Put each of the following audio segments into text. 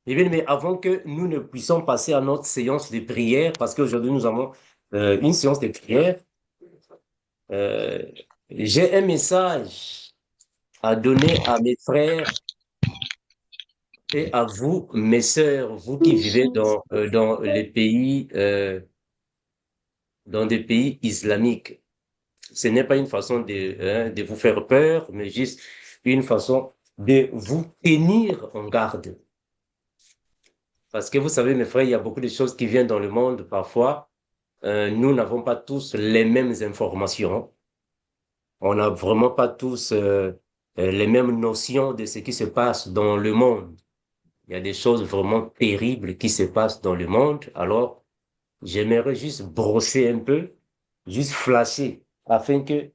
Eh bien, mais avant que nous ne puissions passer à notre séance de prière, parce qu'aujourd'hui nous avons une séance de prière, euh, j'ai un message à donner à mes frères et à vous, mes sœurs, vous qui vivez dans les pays, dans des pays islamiques. Ce n'est pas une façon de vous faire peur, mais juste une façon de vous tenir en garde. Parce que vous savez, mes frères, il y a beaucoup de choses qui viennent dans le monde parfois. Nous n'avons pas tous les mêmes informations. On n'a vraiment pas tous les mêmes notions de ce qui se passe dans le monde. Il y a des choses vraiment terribles qui se passent dans le monde. Alors, j'aimerais juste brosser un peu, juste flasher, afin que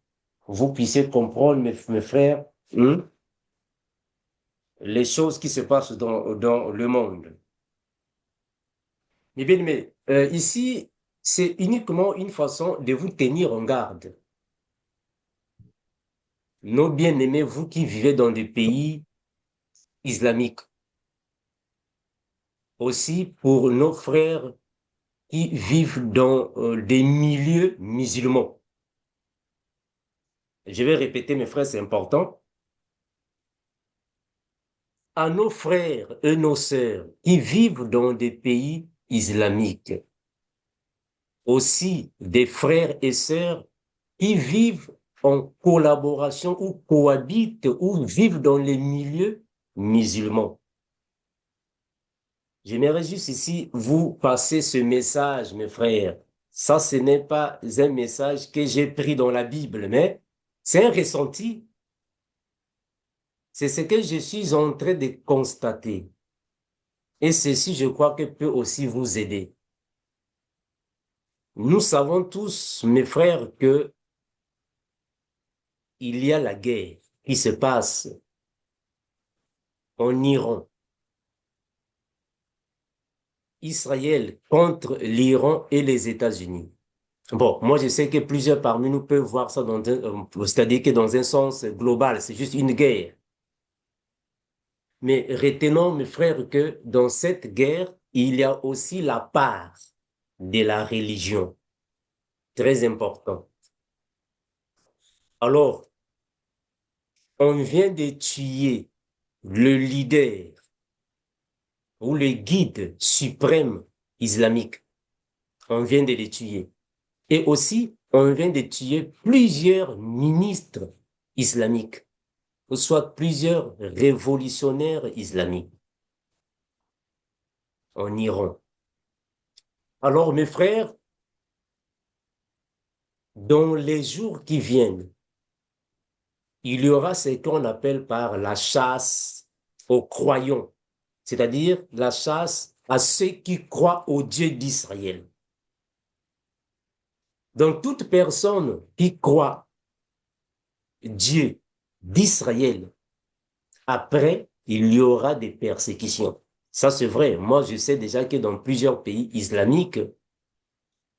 vous puissiez comprendre, mes frères, les choses qui se passent dans le monde. Mais bien, mais ici, c'est uniquement une façon de vous tenir en garde. Nos bien-aimés, vous qui vivez dans des pays islamiques, aussi pour nos frères qui vivent dans des milieux musulmans. Je vais répéter, mes frères, c'est important. À nos frères et nos sœurs qui vivent dans des pays islamiques, aussi des frères et sœurs qui vivent en collaboration ou cohabitent ou vivent dans les milieux musulmans. J'aimerais juste ici vous passer ce message, mes frères. Ça, ce n'est pas un message que j'ai pris dans la Bible, mais c'est un ressenti. C'est ce que je suis en train de constater. Et ceci, je crois que peut aussi vous aider. Nous savons tous, mes frères, que il y a la guerre qui se passe en Iran. Israël contre l'Iran et les États-Unis. Bon, moi je sais que plusieurs parmi nous peuvent voir ça c'est-à-dire que dans un sens global, c'est juste une guerre. Mais retenons, mes frères, que dans cette guerre, il y a aussi la part de la religion, très important. Alors, on vient de tuer le leader ou le guide suprême islamique. On vient de le tuer. Et aussi, on vient de tuer plusieurs ministres islamiques, ou soit plusieurs révolutionnaires islamiques en Iran. Alors, mes frères, dans les jours qui viennent, il y aura ce qu'on appelle par la chasse aux croyants, c'est-à-dire la chasse à ceux qui croient au Dieu d'Israël. Donc, toute personne qui croit Dieu d'Israël, après, il y aura des persécutions. Ça, c'est vrai. Moi, je sais déjà que dans plusieurs pays islamiques,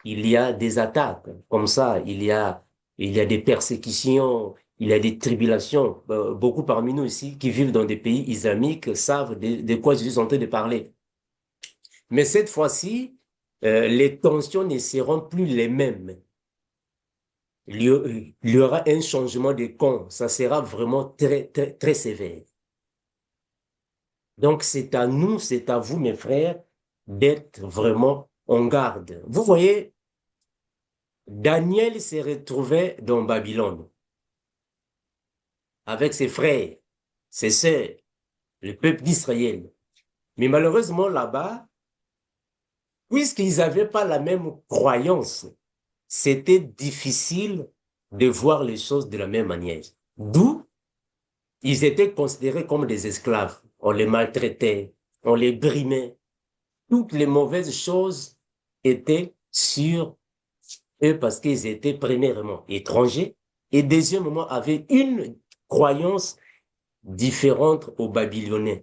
il y a des attaques. Comme ça, il y a des persécutions, il y a des tribulations. Beaucoup parmi nous ici qui vivent dans des pays islamiques savent de quoi je suis en train de parler. Mais cette fois-ci, les tensions ne seront plus les mêmes. Il y aura un changement de camp. Ça sera vraiment très, très, très sévère. Donc, c'est à nous, c'est à vous, mes frères, d'être vraiment en garde. Vous voyez, Daniel s'est retrouvé dans Babylone avec ses frères, ses sœurs, le peuple d'Israël. Mais malheureusement, là-bas, puisqu'ils n'avaient pas la même croyance, c'était difficile de voir les choses de la même manière. D'où ils étaient considérés comme des esclaves. On les maltraitait, on les brimait. Toutes les mauvaises choses étaient sur eux parce qu'ils étaient premièrement étrangers et deuxièmement avaient une croyance différente aux Babyloniens.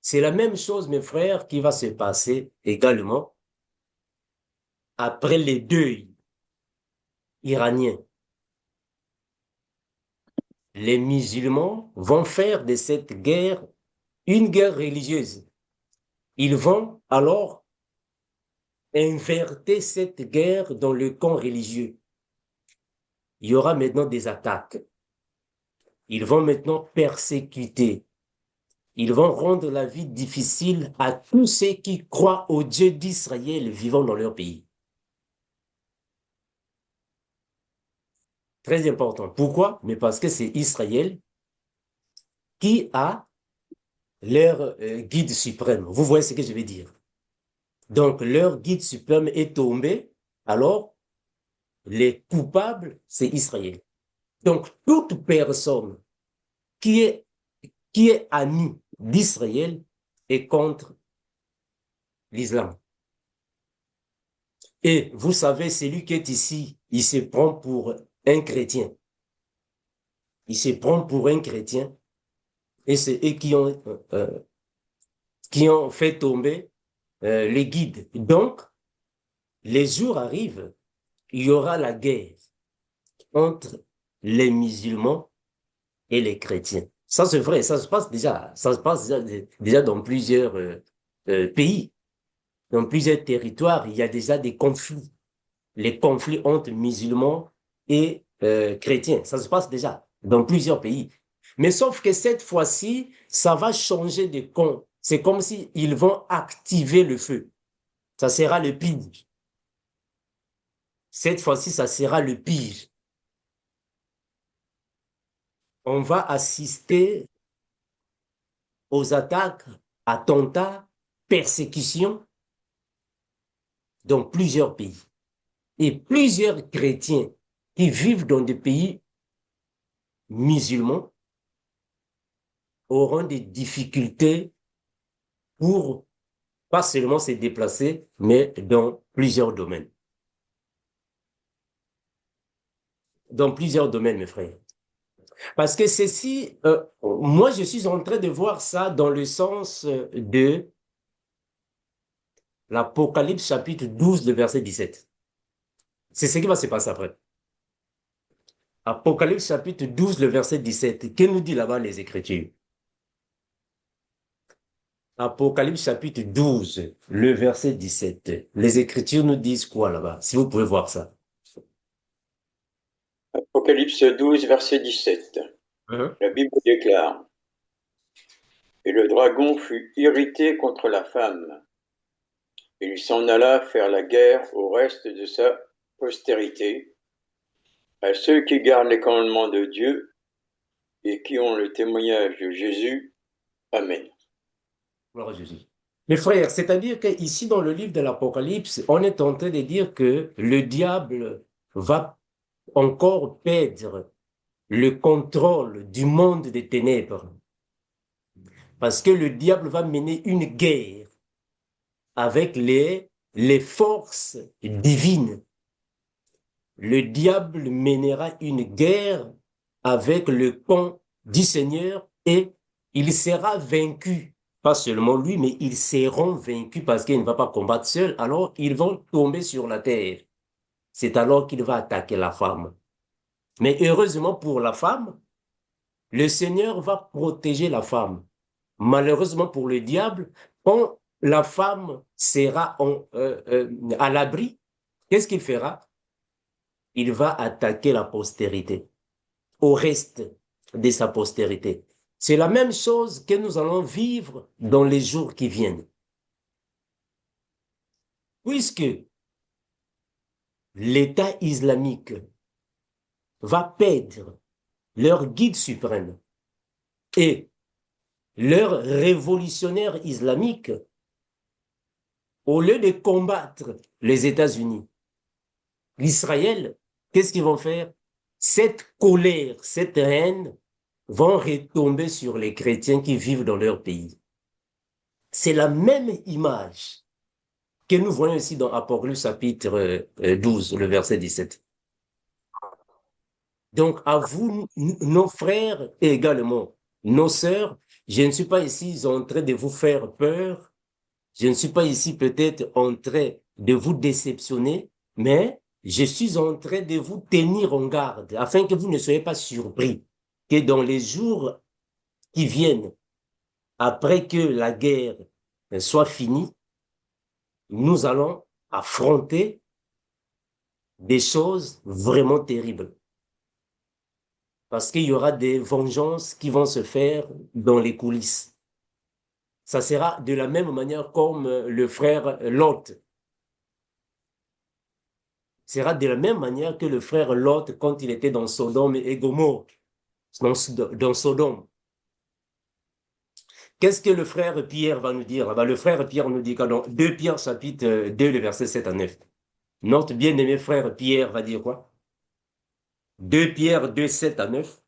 C'est la même chose, mes frères, qui va se passer également après les deuils iraniens. Les musulmans vont faire de cette guerre une guerre religieuse. Ils vont alors inverter cette guerre dans le camp religieux. Il y aura maintenant des attaques. Ils vont maintenant persécuter. Ils vont rendre la vie difficile à tous ceux qui croient au Dieu d'Israël vivant dans leur pays. Très important. Pourquoi? Mais parce que c'est Israël qui a leur guide suprême. Vous voyez ce que je veux dire? Donc, leur guide suprême est tombé, alors les coupables, c'est Israël. Donc, toute personne qui est, qui est amie d'Israël est contre l'islam. Et vous savez, celui qui est ici, il se prend pour un chrétien. Il se prend pour un chrétien et c'est eux qui ont fait tomber les guides. Donc, les jours arrivent, il y aura la guerre entre les musulmans et les chrétiens. Ça, c'est vrai, ça se passe déjà dans plusieurs pays, dans plusieurs territoires, il y a déjà des conflits. Les conflits entre musulmans et chrétiens, ça se passe déjà dans plusieurs pays. Mais sauf que cette fois-ci, ça va changer de camp. C'est comme si ils vont activer le feu. Ça sera le pire. Cette fois-ci, ça sera le pire. On va assister aux attaques, attentats, persécutions dans plusieurs pays. Et plusieurs chrétiens qui vivent dans des pays musulmans auront des difficultés pour pas seulement se déplacer, mais dans plusieurs domaines. Dans plusieurs domaines, mes frères. Parce que ceci, moi, je suis en train de voir ça dans le sens de l'Apocalypse chapitre 12, le verset 17. C'est ce qui va se passer après. Apocalypse chapitre 12, le verset 17. Que nous dit là-bas les Écritures? Apocalypse chapitre 12, le verset 17. Les Écritures nous disent quoi là-bas? Si vous pouvez voir ça. Apocalypse 12, verset 17. La Bible déclare: Et le dragon fut irrité contre la femme, et il s'en alla faire la guerre au reste de sa postérité, à ceux qui gardent les commandements de Dieu et qui ont le témoignage de Jésus. Amen. Gloire à Jésus. Mes frères, c'est-à-dire qu'ici dans le livre de l'Apocalypse, on est en train de dire que le diable va encore perdre le contrôle du monde des ténèbres. Parce que le diable va mener une guerre avec les forces divines. Le diable mènera une guerre avec le camp du Seigneur et il sera vaincu. Pas seulement lui, mais ils seront vaincus parce qu'il ne va pas combattre seul. Alors, ils vont tomber sur la terre. C'est alors qu'il va attaquer la femme. Mais heureusement pour la femme, le Seigneur va protéger la femme. Malheureusement pour le diable, quand la femme sera à l'abri, qu'est-ce qu'il fera? Il va attaquer la postérité, au reste de sa postérité. C'est la même chose que nous allons vivre dans les jours qui viennent. Puisque l'État islamique va perdre leur guide suprême et leur révolutionnaire islamique, au lieu de combattre les États-Unis, l'Israël, qu'est-ce qu'ils vont faire? Cette colère, cette haine vont retomber sur les chrétiens qui vivent dans leur pays. C'est la même image que nous voyons ici dans Apocalypse chapitre 12, le verset 17. Donc, à vous, nos frères et également nos sœurs, je ne suis pas ici en train de vous faire peur. Je ne suis pas ici peut-être en train de vous déceptionner, mais je suis en train de vous tenir en garde afin que vous ne soyez pas surpris que dans les jours qui viennent, après que la guerre soit finie, nous allons affronter des choses vraiment terribles. Parce qu'il y aura des vengeances qui vont se faire dans les coulisses. Ça sera de la même manière comme le frère Lot. Sera de la même manière que le frère Lot quand il était dans Sodome et Gomorrhe, dans Sodome. Qu'est-ce que le frère Pierre va nous dire? Le frère Pierre nous dit dans 2 Pierre chapitre 2, le verset 7 à 9. Notre bien-aimé frère Pierre va dire quoi? 2 Pierre 2, 7 à 9.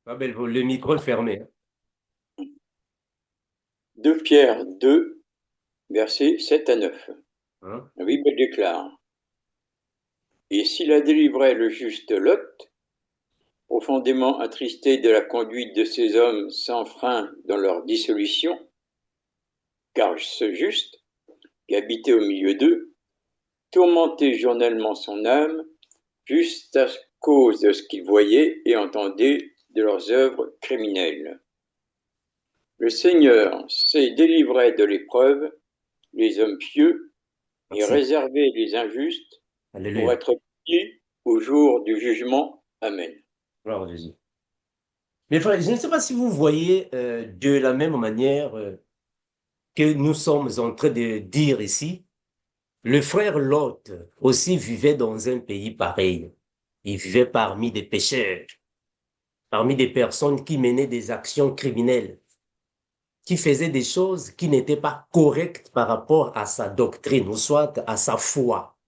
Le micro est fermé. 2 Pierre 2, versets 7 à 9. Hein? La Bible déclare: Et s'il a délivré le juste Lot, profondément attristé de la conduite de ces hommes sans frein dans leur dissolution, car ce juste, qui habitait au milieu d'eux, tourmentait journellement son âme, juste à cause de ce qu'il voyait et entendait de leurs œuvres criminelles. Le Seigneur sait délivrer de l'épreuve les hommes pieux et Merci. réserver les injustes pour Alléluia. être punis au jour du jugement. Amen. Gloire à Jésus. Mais frère, je ne sais pas si vous voyez de la même manière que nous sommes en train de dire ici, le frère Lot aussi vivait dans un pays pareil. Il vivait parmi des pécheurs, parmi des personnes qui menaient des actions criminelles, qui faisaient des choses qui n'étaient pas correctes par rapport à sa doctrine ou soit à sa foi.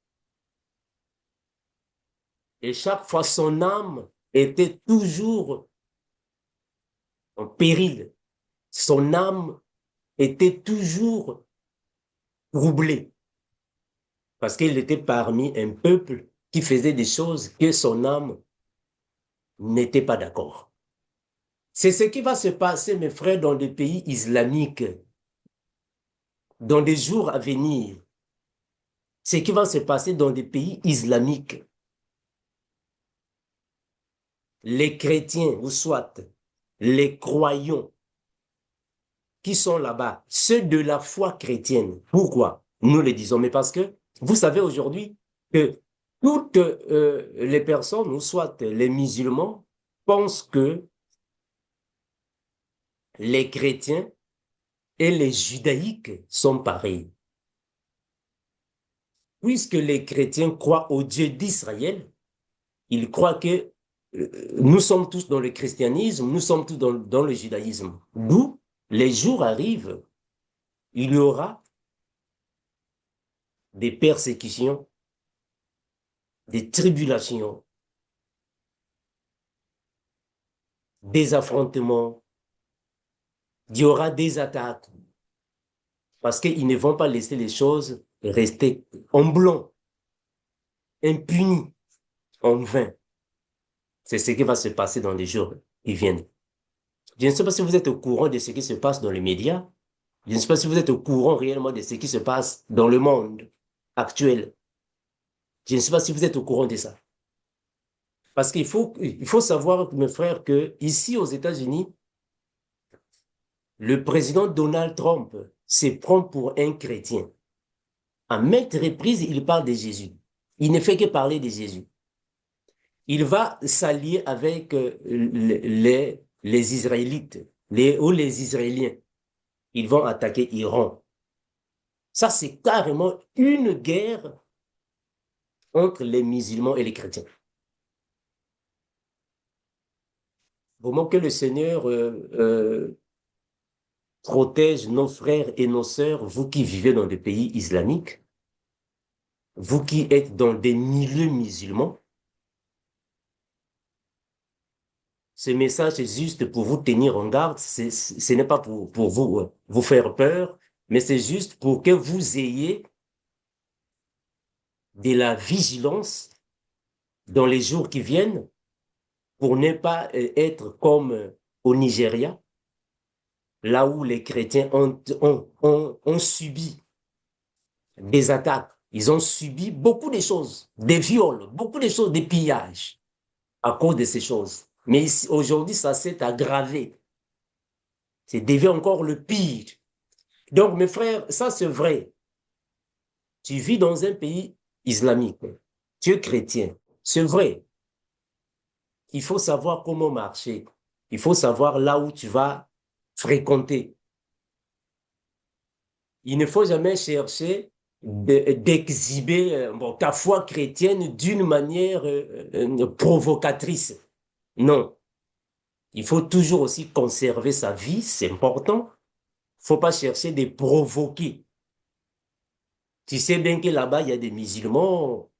Et chaque fois, son âme était toujours en péril. Son âme était toujours troublée parce qu'il était parmi un peuple qui faisait des choses que son âme n'était pas d'accord. C'est ce qui va se passer, mes frères, dans les pays islamiques, dans des jours à venir. Ce qui va se passer dans des pays islamiques. Les chrétiens, ou soit les croyants qui sont là-bas, ceux de la foi chrétienne. Pourquoi? Nous le disons, mais parce que vous savez aujourd'hui que toutes les personnes, ou soit les musulmans, pensent que les chrétiens et les judaïques sont pareils. Puisque les chrétiens croient au Dieu d'Israël, ils croient que nous sommes tous dans le christianisme, nous sommes tous dans le judaïsme. D'où les jours arrivent, il y aura des persécutions, des tribulations, des affrontements, il y aura des attaques, parce qu'ils ne vont pas laisser les choses rester en blanc, impunies, en vain. C'est ce qui va se passer dans les jours qui viennent. Je ne sais pas si vous êtes au courant de ce qui se passe dans les médias. Je ne sais pas si vous êtes au courant réellement de ce qui se passe dans le monde actuel. Je ne sais pas si vous êtes au courant de ça. Parce qu'il faut savoir, mes frères, que ici aux États-Unis, le président Donald Trump se prend pour un chrétien. À maintes reprises, il parle de Jésus. Il ne fait que parler de Jésus. Il va s'allier avec les Israélites ou les Israéliens. Ils vont attaquer Iran. Ça, c'est carrément une guerre entre les musulmans et les chrétiens. Vraiment que le Seigneur protège nos frères et nos sœurs, vous qui vivez dans des pays islamiques, vous qui êtes dans des milieux musulmans. Ce message est juste pour vous tenir en garde. Ce n'est pas pour vous faire peur, mais c'est juste pour que vous ayez de la vigilance dans les jours qui viennent pour ne pas être comme au Nigeria, là où les chrétiens ont subi des attaques. Ils ont subi beaucoup de choses, des viols, beaucoup de choses, des pillages à cause de ces choses. Mais aujourd'hui, ça s'est aggravé. C'est devenu encore le pire. Donc, mes frères, ça c'est vrai. Tu vis dans un pays islamique. Tu es chrétien. C'est vrai. Il faut savoir comment marcher. Il faut savoir là où tu vas fréquenter. Il ne faut jamais chercher d'exhiber ta foi chrétienne d'une manière provocatrice. Non. Il faut toujours aussi conserver sa vie, c'est important. Il ne faut pas chercher de provoquer. Tu sais bien que là-bas, il y a des musulmans,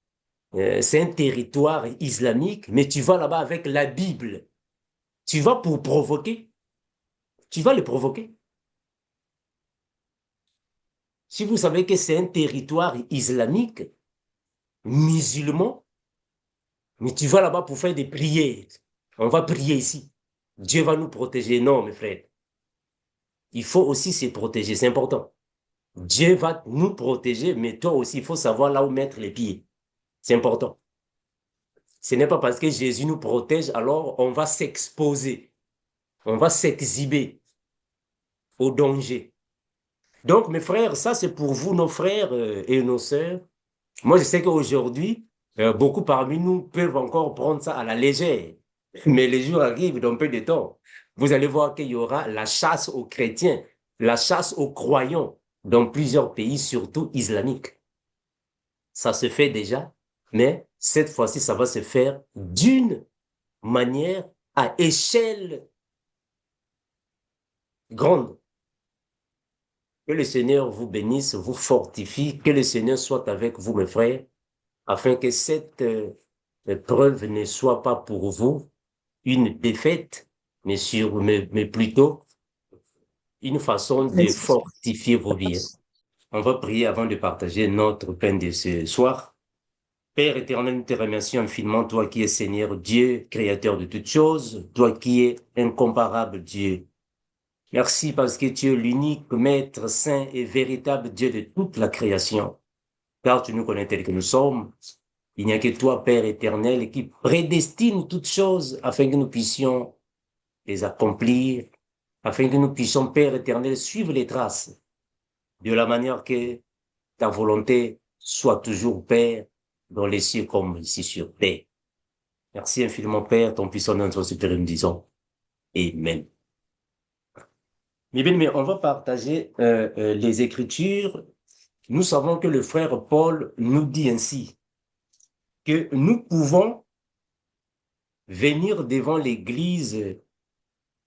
c'est un territoire islamique, mais tu vas là-bas avec la Bible. Tu vas pour provoquer. Tu vas les provoquer. Si vous savez que c'est un territoire islamique, musulman, mais tu vas là-bas pour faire des prières. On va prier ici. Dieu va nous protéger. Non, mes frères. Il faut aussi se protéger, c'est important. Dieu va nous protéger, mais toi aussi, il faut savoir là où mettre les pieds. C'est important. Ce n'est pas parce que Jésus nous protège, alors on va s'exposer, on va s'exhiber au danger. Donc, mes frères, ça c'est pour vous, nos frères et nos sœurs. Moi, je sais qu'aujourd'hui, beaucoup parmi nous peuvent encore prendre ça à la légère. Mais les jours arrivent dans peu de temps. Vous allez voir qu'il y aura la chasse aux chrétiens, la chasse aux croyants dans plusieurs pays, surtout islamiques. Ça se fait déjà, mais cette fois-ci, ça va se faire d'une manière à échelle grande. Que le Seigneur vous bénisse, vous fortifie, que le Seigneur soit avec vous, mes frères, afin que cette preuve ne soit pas pour vous une défaite, mais plutôt une façon de fortifier vos vies. On va prier avant de partager notre pain de ce soir. Père éternel, nous te remercions infiniment, toi qui es Seigneur Dieu, créateur de toutes choses, toi qui es incomparable Dieu. Merci parce que tu es l'unique Maître saint et véritable Dieu de toute la création. Car tu nous connais tels que nous sommes. Il n'y a que toi, Père éternel, qui prédestine toutes choses afin que nous puissions les accomplir, afin que nous puissions, Père éternel, suivre les traces de la manière que ta volonté soit toujours, Père, dans les cieux comme ici sur terre. Merci infiniment, Père, ton puissant nom, ton supérieur, nous disons. Amen. Mais bien, mais on va partager les Écritures. Nous savons que le frère Paul nous dit ainsi que nous pouvons venir devant l'Église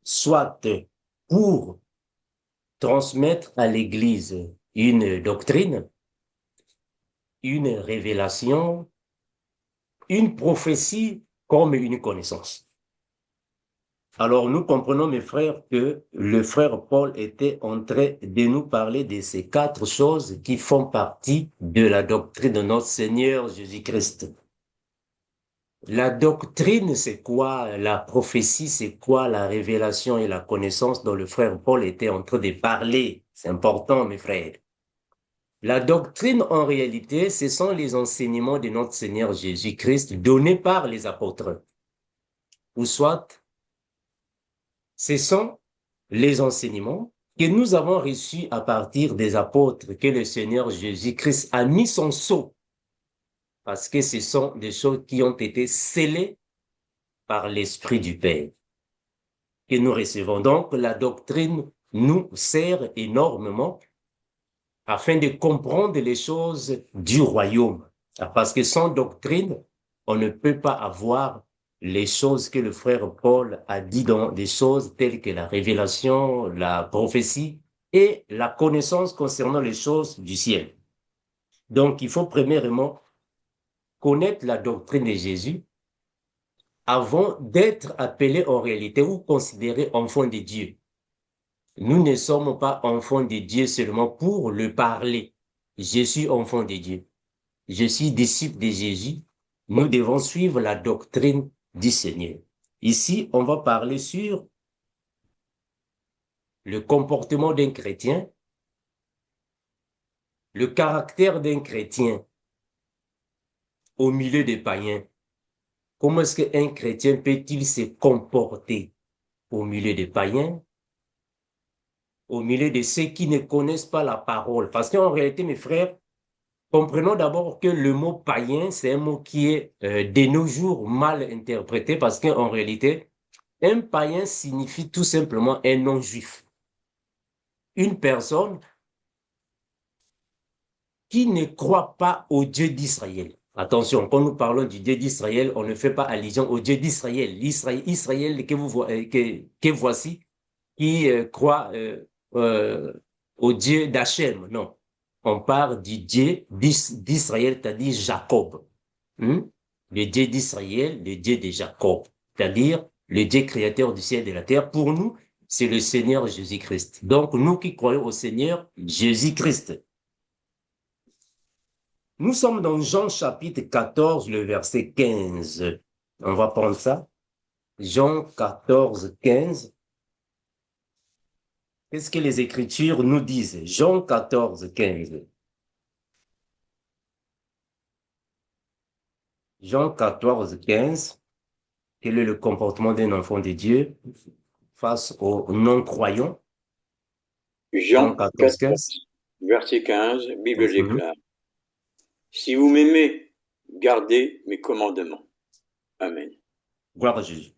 soit pour transmettre à l'Église une doctrine, une révélation, une prophétie comme une connaissance. Alors nous comprenons, mes frères, que le frère Paul était en train de nous parler de ces 4 choses qui font partie de la doctrine de notre Seigneur Jésus-Christ. La doctrine, c'est quoi? La prophétie, c'est quoi? La révélation et la connaissance dont le frère Paul était en train de parler. C'est important, mes frères. La doctrine, en réalité, ce sont les enseignements de notre Seigneur Jésus-Christ donnés par les apôtres. Ou soit, ce sont les enseignements que nous avons reçus à partir des apôtres que le Seigneur Jésus-Christ a mis son sceau. Parce que ce sont des choses qui ont été scellées par l'Esprit du Père que nous recevons. Donc, la doctrine nous sert énormément afin de comprendre les choses du royaume. Parce que sans doctrine, on ne peut pas avoir les choses que le frère Paul a dit dans des choses telles que la révélation, la prophétie et la connaissance concernant les choses du ciel. Donc, il faut premièrement connaître la doctrine de Jésus avant d'être appelé en réalité ou considéré enfant de Dieu. Nous ne sommes pas enfants de Dieu seulement pour le parler. Je suis enfant de Dieu. Je suis disciple de Jésus. Nous devons suivre la doctrine du Seigneur. Ici, on va parler sur le comportement d'un chrétien, le caractère d'un chrétien au milieu des païens. Comment est-ce qu'un chrétien peut-il se comporter au milieu des païens, au milieu de ceux qui ne connaissent pas la parole? Parce qu'en réalité, mes frères, comprenons d'abord que le mot païen, c'est un mot qui est de nos jours mal interprété parce qu'en réalité, un païen signifie tout simplement un non-juif. Une personne qui ne croit pas au Dieu d'Israël. Attention, quand nous parlons du Dieu d'Israël, on ne fait pas allusion au Dieu d'Israël. Israël que voici, qui croit au Dieu d'Hachem. Non, on parle du Dieu d'Israël, c'est-à-dire Jacob. Le Dieu d'Israël, le Dieu de Jacob, c'est-à-dire le Dieu créateur du ciel et de la terre. Pour nous, c'est le Seigneur Jésus-Christ. Donc, nous qui croyons au Seigneur Jésus-Christ. Nous sommes dans Jean chapitre 14, le verset 15. On va prendre ça. Jean 14, 15. Qu'est-ce que les Écritures nous disent? Jean 14, 15. Jean 14, 15. Quel est le comportement d'un enfant de Dieu face aux non-croyants? Jean 14, 15. Verset 15, Bible déclare. Si vous m'aimez, gardez mes commandements. Amen. Gloire à Jésus.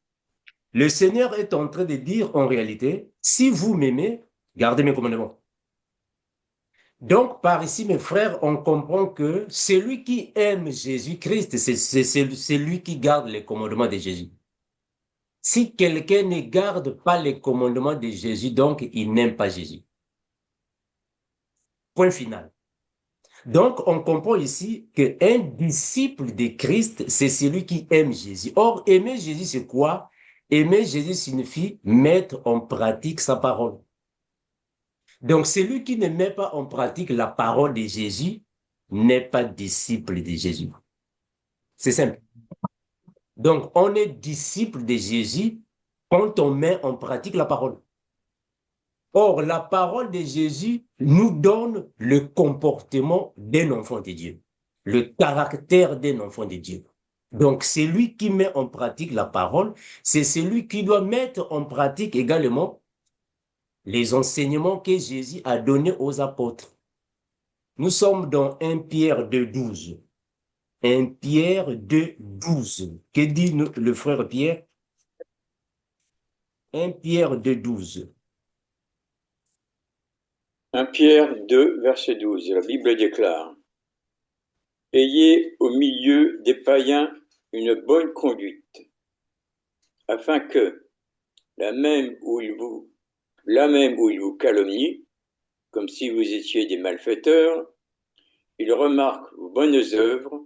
Le Seigneur est en train de dire en réalité, si vous m'aimez, gardez mes commandements. Donc, par ici, mes frères, on comprend que celui qui aime Jésus-Christ, c'est lui qui garde les commandements de Jésus. Si quelqu'un ne garde pas les commandements de Jésus, donc il n'aime pas Jésus. Point final. Donc, on comprend ici qu'un disciple de Christ, c'est celui qui aime Jésus. Or, aimer Jésus, c'est quoi? Aimer Jésus signifie mettre en pratique sa parole. Donc, celui qui ne met pas en pratique la parole de Jésus n'est pas disciple de Jésus. C'est simple. Donc, on est disciple de Jésus quand on met en pratique la parole. Or, la parole de Jésus nous donne le comportement d'un enfant de Dieu, le caractère d'un enfant de Dieu. Donc, celui qui met en pratique la parole, c'est celui qui doit mettre en pratique également les enseignements que Jésus a donnés aux apôtres. Nous sommes dans 1 Pierre 2,12. 1 Pierre 2,12. Que dit le frère Pierre? 1 Pierre 2,12. 1 Pierre 2, verset 12. La Bible déclare. Ayez au milieu des païens une bonne conduite, afin que, là même où ils vous calomnient, comme si vous étiez des malfaiteurs, ils remarquent vos bonnes œuvres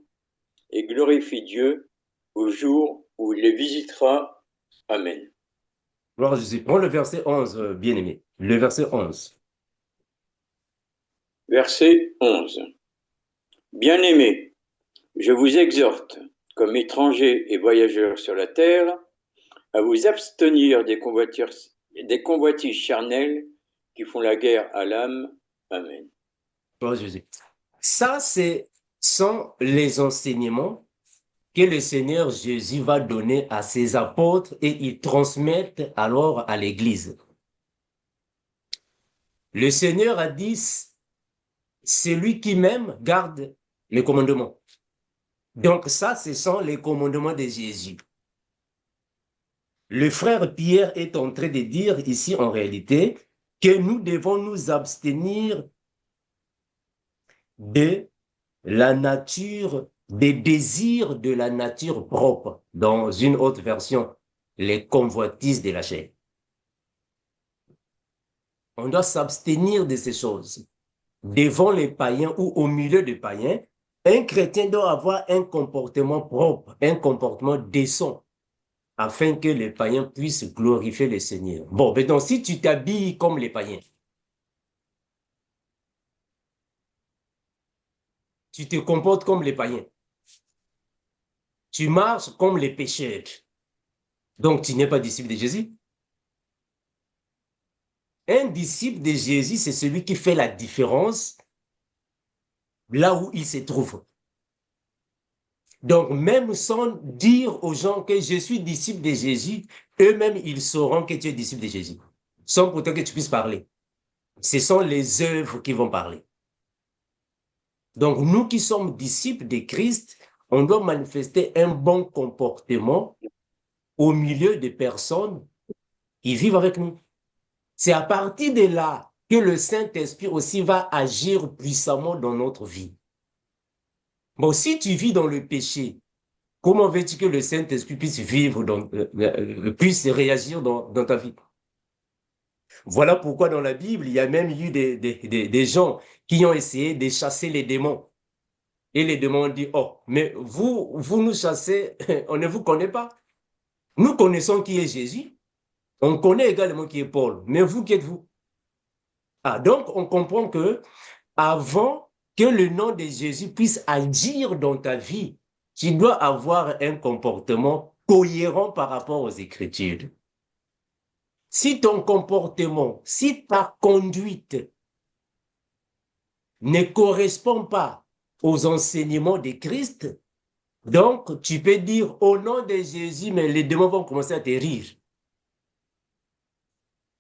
et glorifient Dieu au jour où il les visitera. Amen. Gloire à Jésus. Prends le verset 11, bien-aimé. Le verset 11. Verset 11. Bien-aimés, je vous exhorte, comme étrangers et voyageurs sur la terre, à vous abstenir des convoitises charnelles qui font la guerre à l'âme. Amen. Gloire à Jésus. Ça, sont les enseignements que le Seigneur Jésus va donner à ses apôtres et ils transmettent alors à l'Église. Le Seigneur a dit, celui qui m'aime garde les commandements. Donc ça, ce sont les commandements de Jésus. Le frère Pierre est en train de dire ici en réalité que nous devons nous abstenir de la nature, des désirs de la nature propre. Dans une autre version, les convoitises de la chair. On doit s'abstenir de ces choses. Devant les païens ou au milieu des païens, un chrétien doit avoir un comportement propre, un comportement décent, afin que les païens puissent glorifier le Seigneur. Bon, mais donc si tu t'habilles comme les païens, tu te comportes comme les païens, tu marches comme les pécheurs, donc tu n'es pas disciple de Jésus. Un disciple de Jésus, c'est celui qui fait la différence là où il se trouve. Donc, même sans dire aux gens que je suis disciple de Jésus, eux-mêmes, ils sauront que tu es disciple de Jésus, sans pourtant que tu puisses parler. Ce sont les œuvres qui vont parler. Donc, nous qui sommes disciples de Christ, on doit manifester un bon comportement au milieu des personnes qui vivent avec nous. C'est à partir de là que le Saint-Esprit aussi va agir puissamment dans notre vie. Bon, si tu vis dans le péché, comment veux-tu que le Saint-Esprit puisse vivre, puisse réagir dans ta vie? Voilà pourquoi dans la Bible, il y a même eu des gens qui ont essayé de chasser les démons. Et les démons ont dit, oh, mais vous nous chassez, on ne vous connaît pas. Nous connaissons qui est Jésus. On connaît également qui est Paul. Mais vous, qui êtes-vous? Ah, donc, on comprend que avant que le nom de Jésus puisse agir dans ta vie, tu dois avoir un comportement cohérent par rapport aux Écritures. Si ton comportement, si ta conduite ne correspond pas aux enseignements de Christ, donc tu peux dire au nom de Jésus, mais les démons vont commencer à te rire.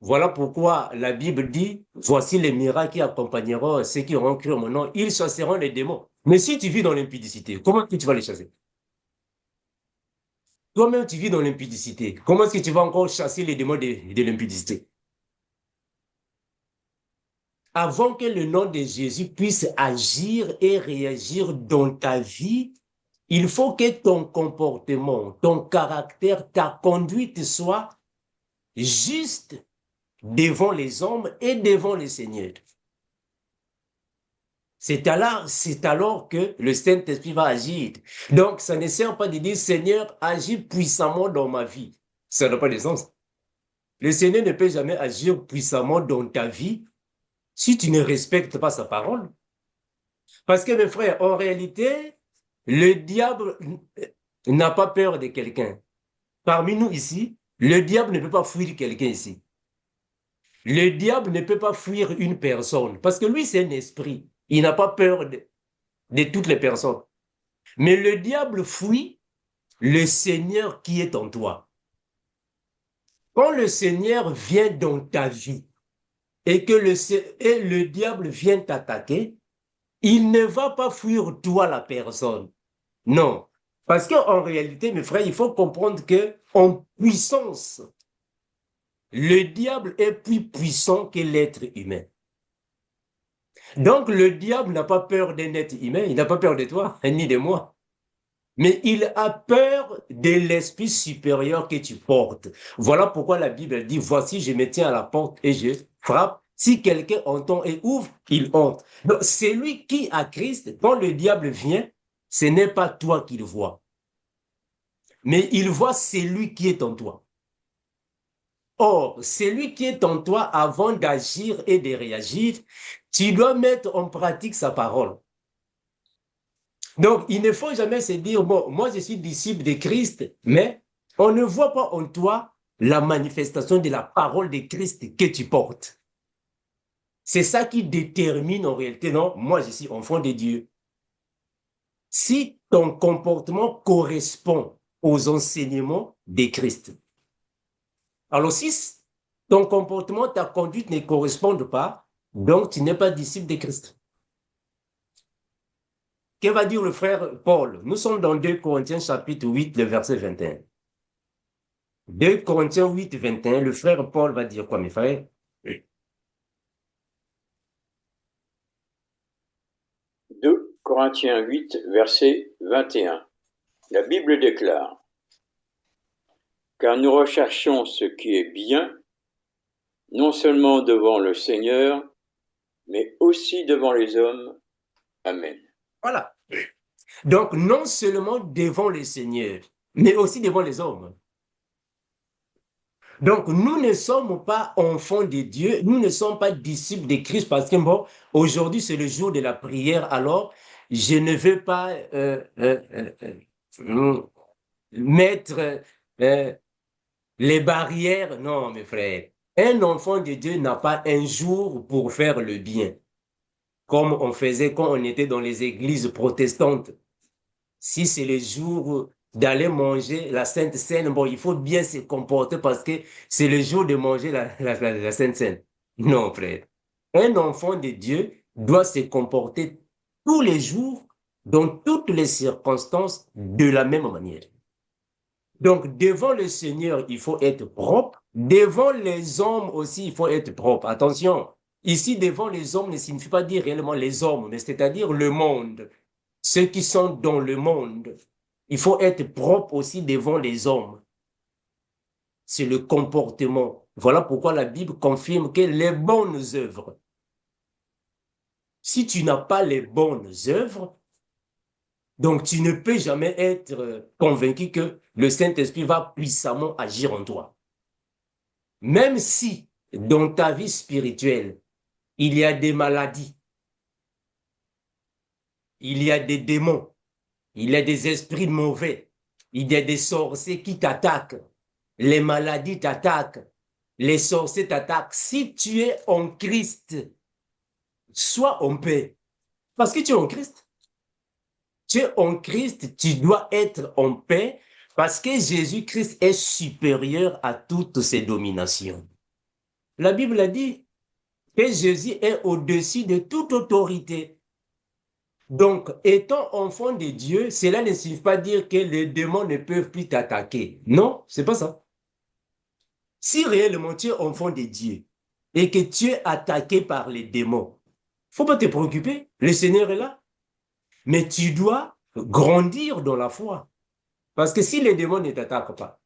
Voilà pourquoi la Bible dit, voici les miracles qui accompagneront ceux qui auront cru en mon nom, ils chasseront les démons. Mais si tu vis dans l'impudicité, comment est-ce que tu vas les chasser? Toi-même, tu vis dans l'impudicité. Comment est-ce que tu vas encore chasser les démons de l'impudicité? Avant que le nom de Jésus puisse agir et réagir dans ta vie, il faut que ton comportement, ton caractère, ta conduite soit juste devant les hommes et devant le Seigneur. C'est alors que le Saint-Esprit va agir. Donc, ça ne sert pas de dire, Seigneur, agis puissamment dans ma vie. Ça n'a pas de sens. Le Seigneur ne peut jamais agir puissamment dans ta vie si tu ne respectes pas sa parole. Parce que, mes frères, en réalité, le diable n'a pas peur de quelqu'un. Parmi nous ici, le diable ne peut pas fuir quelqu'un ici. Le diable ne peut pas fuir une personne parce que lui, c'est un esprit. Il n'a pas peur de toutes les personnes. Mais le diable fuit le Seigneur qui est en toi. Quand le Seigneur vient dans ta vie et que le diable vient t'attaquer, il ne va pas fuir toi la personne. Non. Parce qu'en réalité, mes frères, il faut comprendre que en puissance, le diable est plus puissant que l'être humain. Donc, le diable n'a pas peur d'un être humain, il n'a pas peur de toi, ni de moi. Mais il a peur de l'esprit supérieur que tu portes. Voilà pourquoi la Bible dit, voici, je me tiens à la porte et je frappe. Si quelqu'un entend et ouvre, il entre. Donc, c'est lui qui a Christ, quand le diable vient, ce n'est pas toi qu'il voit. Mais il voit celui qui est en toi. Or, celui qui est en toi, avant d'agir et de réagir, tu dois mettre en pratique sa parole. Donc, il ne faut jamais se dire, bon, moi je suis disciple de Christ, mais on ne voit pas en toi la manifestation de la parole de Christ que tu portes. C'est ça qui détermine en réalité, non, moi je suis enfant de Dieu. Si ton comportement correspond aux enseignements de Christ. Alors, si ton comportement, ta conduite ne correspondent pas, donc tu n'es pas disciple de Christ. Que va dire le frère Paul? Nous sommes dans 2 Corinthiens chapitre 8, le verset 21. 2 Corinthiens 8, 21, le frère Paul va dire quoi, mes frères? 2 Corinthiens 8, verset 21. La Bible déclare, car nous recherchons ce qui est bien, non seulement devant le Seigneur, mais aussi devant les hommes. Amen. Voilà. Donc, non seulement devant le Seigneur, mais aussi devant les hommes. Donc, nous ne sommes pas enfants de Dieu, nous ne sommes pas disciples de Christ parce que, bon, aujourd'hui, c'est le jour de la prière, alors je ne veux pas mettre les barrières. Non, mes frères. Un enfant de Dieu n'a pas un jour pour faire le bien, comme on faisait quand on était dans les églises protestantes. Si c'est le jour d'aller manger la Sainte Seine, bon, il faut bien se comporter parce que c'est le jour de manger la Sainte Seine. Non, frère. Un enfant de Dieu doit se comporter tous les jours, dans toutes les circonstances, de la même manière. Donc, devant le Seigneur, il faut être propre. Devant les hommes aussi, il faut être propre. Attention, ici, devant les hommes ne signifie pas dire réellement les hommes, mais c'est-à-dire le monde. Ceux qui sont dans le monde. Il faut être propre aussi devant les hommes. C'est le comportement. Voilà pourquoi la Bible confirme que les bonnes œuvres, si tu n'as pas les bonnes œuvres, donc tu ne peux jamais être convaincu que le Saint-Esprit va puissamment agir en toi. Même si dans ta vie spirituelle, il y a des maladies, il y a des démons, il y a des esprits mauvais, il y a des sorciers qui t'attaquent, les maladies t'attaquent, les sorciers t'attaquent. Si tu es en Christ, sois en paix. Parce que tu es en Christ. Tu es en Christ, tu dois être en paix parce que Jésus-Christ est supérieur à toutes ces dominations. La Bible a dit que Jésus est au-dessus de toute autorité. Donc, étant enfant de Dieu, cela ne signifie pas dire que les démons ne peuvent plus t'attaquer. Non, c'est pas ça. Si réellement tu es enfant de Dieu et que tu es attaqué par les démons, faut pas te préoccuper. Le Seigneur est là. Mais tu dois grandir dans la foi. Parce que si les démons ne t'attaquent pas,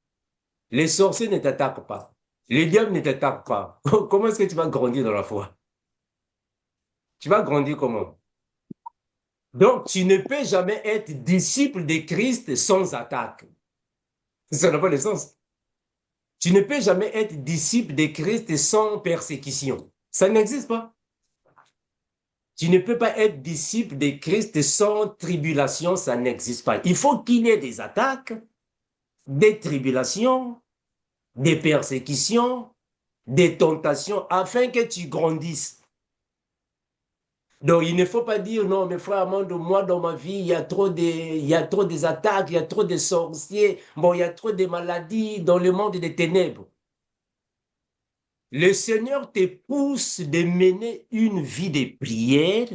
les sorciers ne t'attaquent pas, les diables ne t'attaquent pas, comment est-ce que tu vas grandir dans la foi? Tu vas grandir comment? Donc, tu ne peux jamais être disciple de Christ sans attaque. Ça n'a pas de sens. Tu ne peux jamais être disciple de Christ sans persécution. Ça n'existe pas. Tu ne peux pas être disciple de Christ sans tribulation, ça n'existe pas. Il faut qu'il y ait des attaques, des tribulations, des persécutions, des tentations, afin que tu grandisses. Donc, il ne faut pas dire, non, mais frère Armando, moi, dans ma vie, il y a trop des attaques, il y a trop de sorciers, bon, il y a trop de maladies dans le monde des ténèbres. Le Seigneur te pousse de mener une vie de prière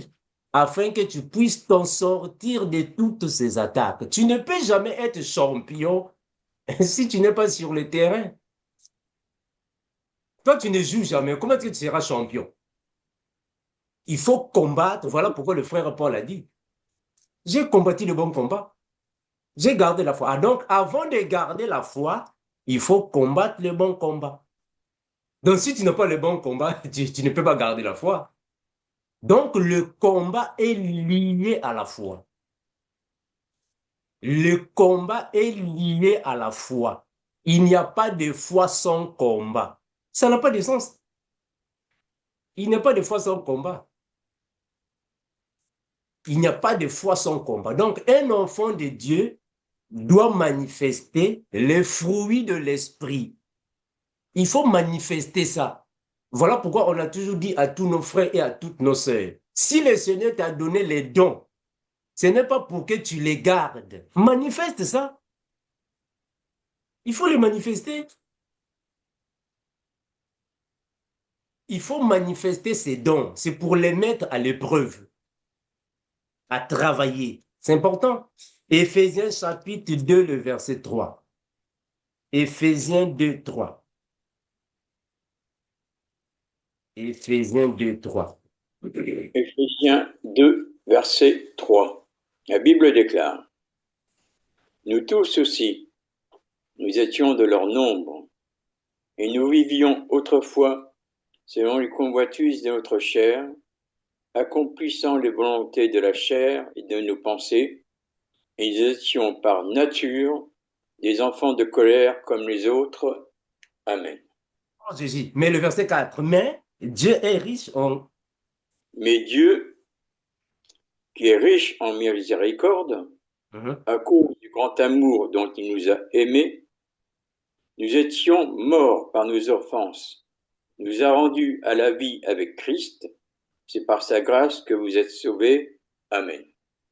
afin que tu puisses t'en sortir de toutes ces attaques. Tu ne peux jamais être champion si tu n'es pas sur le terrain. Toi, tu ne joues jamais. Comment est-ce que tu seras champion? Il faut combattre. Voilà pourquoi le frère Paul a dit, j'ai combattu le bon combat. J'ai gardé la foi. Ah, donc, avant de garder la foi, il faut combattre le bon combat. Donc, si tu n'as pas le bon combat, tu ne peux pas garder la foi. Donc, le combat est lié à la foi. Le combat est lié à la foi. Il n'y a pas de foi sans combat. Ça n'a pas de sens. Il n'y a pas de foi sans combat. Il n'y a pas de foi sans combat. Donc, un enfant de Dieu doit manifester les fruits de l'esprit. Il faut manifester ça. Voilà pourquoi on a toujours dit à tous nos frères et à toutes nos sœurs, si le Seigneur t'a donné les dons, ce n'est pas pour que tu les gardes. Manifeste ça. Il faut les manifester. Il faut manifester ces dons. C'est pour les mettre à l'épreuve, à travailler. C'est important. Éphésiens chapitre 2, le verset 3. Éphésiens 2, 3. Éphésiens 2, 3. Éphésiens 2, verset 3. La Bible déclare, nous tous aussi, nous étions de leur nombre, et nous vivions autrefois selon les convoitises de notre chair, accomplissant les volontés de la chair et de nos pensées, et nous étions par nature des enfants de colère comme les autres. Amen. Oh, Jésus. Mais le verset 4. Mais Dieu est riche en... Mais Dieu, qui est riche en miséricorde, à cause du grand amour dont il nous a aimés, nous étions morts par nos offenses, nous a rendus à la vie avec Christ. C'est par sa grâce que vous êtes sauvés. Amen.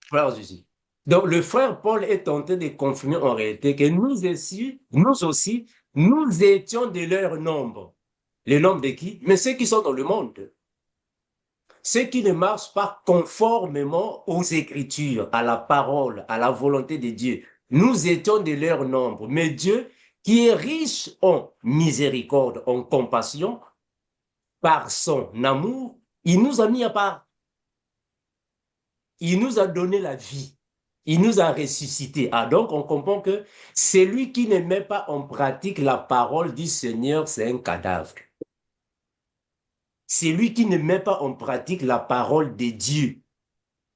Frère Jésus. Donc, le frère Paul est tenté de confirmer en réalité que nous aussi, nous étions de leur nombre. Le nombre de qui? Mais ceux qui sont dans le monde. Ceux qui ne marchent pas conformément aux Écritures, à la parole, à la volonté de Dieu. Nous étions de leur nombre. Mais Dieu, qui est riche en miséricorde, en compassion, par son amour, il nous a mis à part. Il nous a donné la vie. Il nous a ressuscité. Ah, donc on comprend que celui qui ne met pas en pratique la parole du Seigneur, c'est un cadavre. Celui qui ne met pas en pratique la parole de Dieu,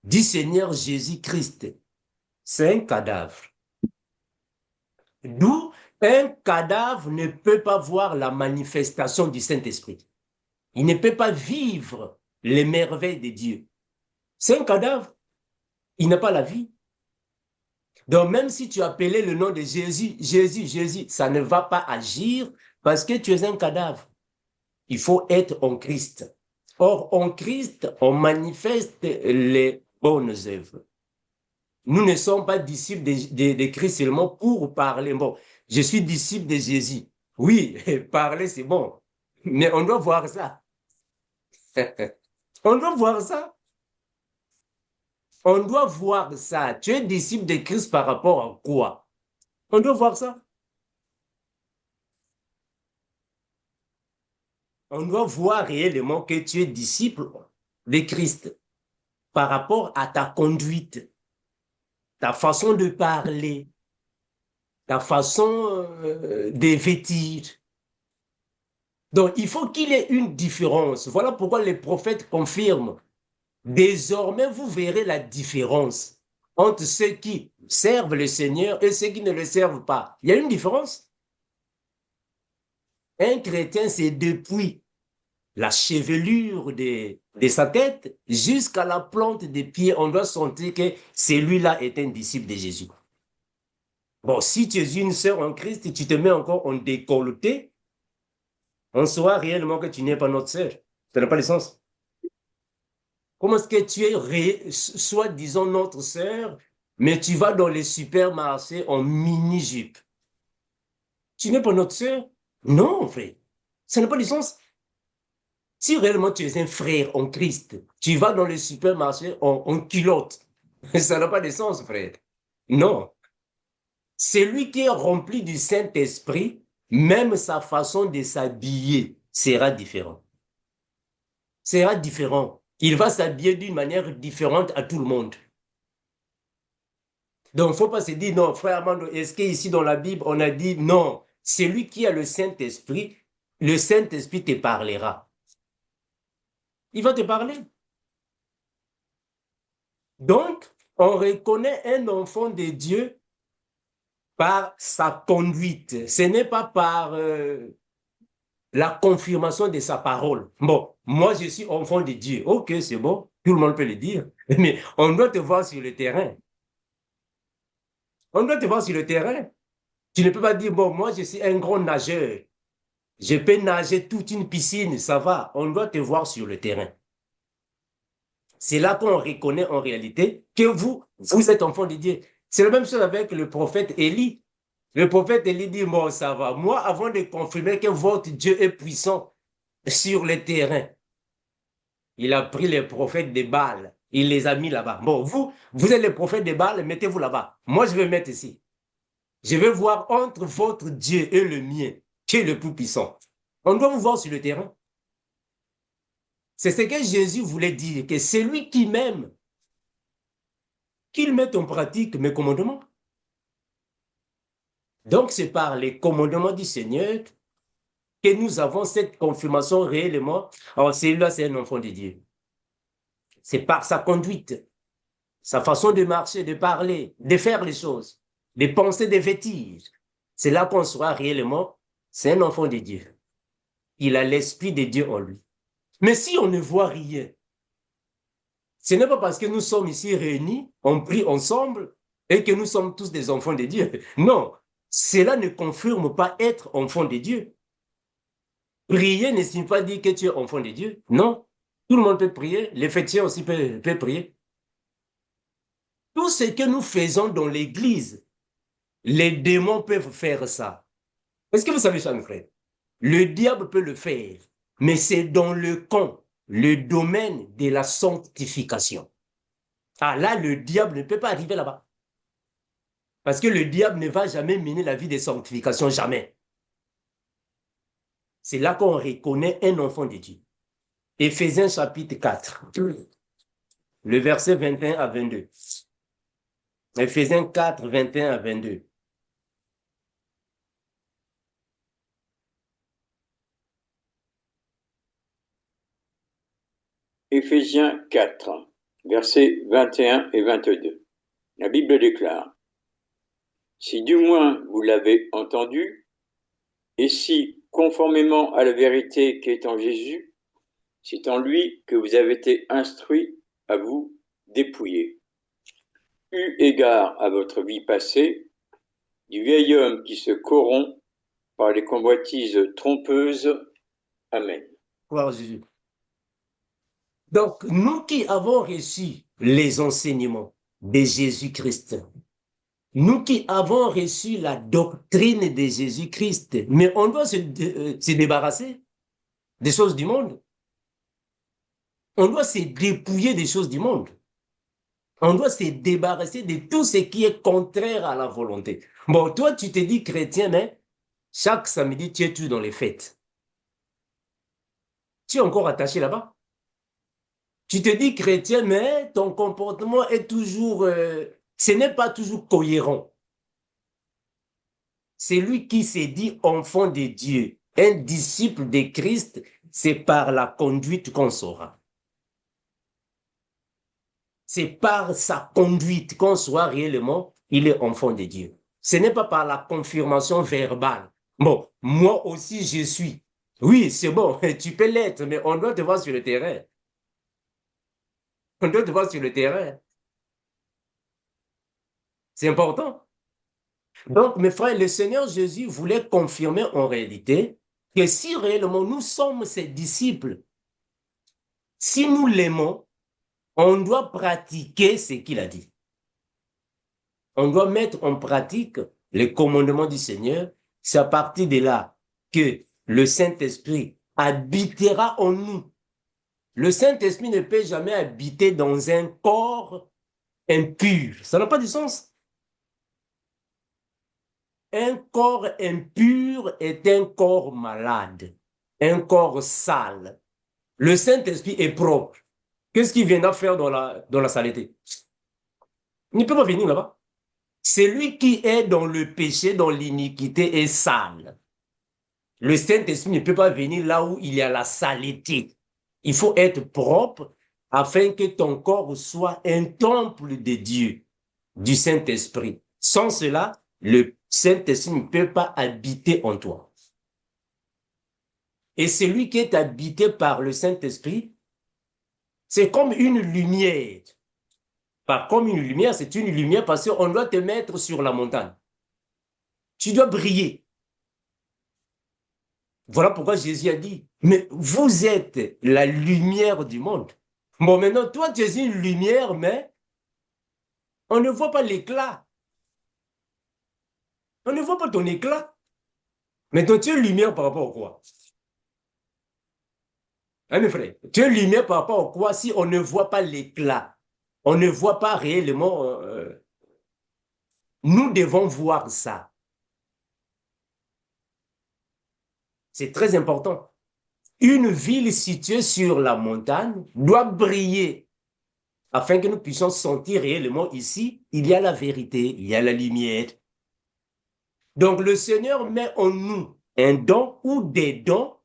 du Seigneur Jésus-Christ, c'est un cadavre. D'où un cadavre ne peut pas voir la manifestation du Saint-Esprit. Il ne peut pas vivre les merveilles de Dieu. C'est un cadavre. Il n'a pas la vie. Donc, même si tu appelais le nom de Jésus, Jésus, Jésus, ça ne va pas agir parce que tu es un cadavre. Il faut être en Christ. Or, en Christ, on manifeste les bonnes œuvres. Nous ne sommes pas disciples de Christ seulement pour parler. Bon, je suis disciple de Jésus. Oui, parler, c'est bon. Mais on doit voir ça. On doit voir ça. On doit voir ça. Tu es disciple de Christ par rapport à quoi? On doit voir ça. On doit voir réellement que tu es disciple de Christ par rapport à ta conduite, ta façon de parler, ta façon de vêtir. Donc, il faut qu'il y ait une différence. Voilà pourquoi les prophètes confirment. Désormais, vous verrez la différence entre ceux qui servent le Seigneur et ceux qui ne le servent pas. Il y a une différence. Un chrétien, c'est depuis la chevelure de sa tête jusqu'à la plante des pieds. On doit sentir que celui-là est un disciple de Jésus. Bon, si tu es une sœur en Christ et tu te mets encore en décolleté, on saura réellement que tu n'es pas notre sœur. Ça n'a pas de sens. Comment est-ce que tu es soi-disant notre sœur, mais tu vas dans les supermarchés en mini-jupe? Tu n'es pas notre sœur? Non, frère. Ça n'a pas de sens. Si réellement tu es un frère en Christ, tu vas dans les supermarchés en culotte. Ça n'a pas de sens, frère. Non. Celui qui est rempli du Saint-Esprit, même sa façon de s'habiller sera différent. Sera différent. Il va s'habiller d'une manière différente à tout le monde. Donc, il ne faut pas se dire, non, frère Armando, est-ce qu'ici dans la Bible, on a dit, non, celui qui a le Saint-Esprit te parlera. Il va te parler. Donc, on reconnaît un enfant de Dieu par sa conduite. Ce n'est pas par la confirmation de sa parole. Bon, moi, je suis enfant de Dieu. Ok, c'est bon. Tout le monde peut le dire. Mais on doit te voir sur le terrain. On doit te voir sur le terrain. Tu ne peux pas dire, bon, moi, je suis un grand nageur. Je peux nager toute une piscine, ça va. On doit te voir sur le terrain. C'est là qu'on reconnaît en réalité que vous êtes enfant de Dieu. C'est la même chose avec le prophète Élie. Le prophète Élie dit, bon, ça va. Moi, avant de confirmer que votre Dieu est puissant sur le terrain, il a pris les prophètes de Baal. Il les a mis là-bas. Bon, vous êtes les prophètes de Baal, mettez-vous là-bas. Moi, je vais mettre ici. Je vais voir entre votre Dieu et le mien, qui est le plus puissant. On doit vous voir sur le terrain. C'est ce que Jésus voulait dire, que celui qui m'aime, qu'il mette en pratique mes commandements. Donc, c'est par les commandements du Seigneur que nous avons cette confirmation réellement. Alors, celui-là, c'est un enfant de Dieu. C'est par sa conduite, sa façon de marcher, de parler, de faire les choses, de penser, de vêtir. C'est là qu'on sera réellement, c'est un enfant de Dieu. Il a l'Esprit de Dieu en lui. Mais si on ne voit rien, ce n'est pas parce que nous sommes ici réunis, on prie ensemble et que nous sommes tous des enfants de Dieu. Non, cela ne confirme pas être enfant de Dieu. Prier ne signifie pas dire que tu es enfant de Dieu. Non. Tout le monde peut prier. Les chrétiens aussi peuvent prier. Tout ce que nous faisons dans l'église, les démons peuvent faire ça. Est-ce que vous savez ça, mes frères? Le diable peut le faire, mais c'est dans le camp, le domaine de la sanctification. Ah là, le diable ne peut pas arriver là-bas. Parce que le diable ne va jamais mener la vie de sanctification, jamais. C'est là qu'on reconnaît un enfant de Dieu. Éphésiens chapitre 4, le verset 21 à 22. Éphésiens 4, 21 à 22. Éphésiens 4, versets 21 et 22. La Bible déclare: si du moins vous l'avez entendu, et si, conformément à la vérité qui est en Jésus, c'est en lui que vous avez été instruits à vous dépouiller. Eu égard à votre vie passée, du vieil homme qui se corrompt par les convoitises trompeuses. Amen. Gloire à Jésus. Donc, nous qui avons reçu les enseignements de Jésus-Christ, nous qui avons reçu la doctrine de Jésus-Christ, mais on doit se débarrasser des choses du monde. On doit se dépouiller des choses du monde. On doit se débarrasser de tout ce qui est contraire à la volonté. Bon, toi, tu te dis chrétien, mais chaque samedi, tu es toujours dans les fêtes. Tu es encore attaché là-bas. Tu te dis chrétien, mais ton comportement est toujours... ce n'est pas toujours cohérent. C'est lui qui s'est dit enfant de Dieu, un disciple de Christ, c'est par la conduite qu'on saura. C'est par sa conduite qu'on saura réellement il est enfant de Dieu. Ce n'est pas par la confirmation verbale. Bon, moi aussi je suis. Oui, c'est bon, tu peux l'être, mais on doit te voir sur le terrain. On doit te voir sur le terrain. C'est important. Donc, mes frères, le Seigneur Jésus voulait confirmer en réalité que si réellement nous sommes ses disciples, si nous l'aimons, on doit pratiquer ce qu'il a dit. On doit mettre en pratique les commandements du Seigneur. C'est à partir de là que le Saint-Esprit habitera en nous. Le Saint-Esprit ne peut jamais habiter dans un corps impur. Ça n'a pas de sens. Un corps impur est un corps malade, un corps sale. Le Saint-Esprit est propre. Qu'est-ce qu'il viendra faire dans la saleté? Il ne peut pas venir là-bas. Celui qui est dans le péché, dans l'iniquité, est sale. Le Saint-Esprit ne peut pas venir là où il y a la saleté. Il faut être propre afin que ton corps soit un temple de Dieu, du Saint-Esprit. Sans cela, le Saint-Esprit ne peut pas habiter en toi. Et celui qui est habité par le Saint-Esprit, c'est comme une lumière. Pas comme une lumière, c'est une lumière parce qu'on doit te mettre sur la montagne. Tu dois briller. Voilà pourquoi Jésus a dit, mais vous êtes la lumière du monde. Bon, maintenant, toi, tu es une lumière, mais on ne voit pas l'éclat. On ne voit pas ton éclat. Maintenant, tu es lumière par rapport à quoi? Hein, mes frères? Tu es lumière par rapport à quoi si on ne voit pas l'éclat? On ne voit pas réellement... nous devons voir ça. C'est très important. Une ville située sur la montagne doit briller afin que nous puissions sentir réellement ici, il y a la vérité, il y a la lumière. Donc le Seigneur met en nous un don ou des dons.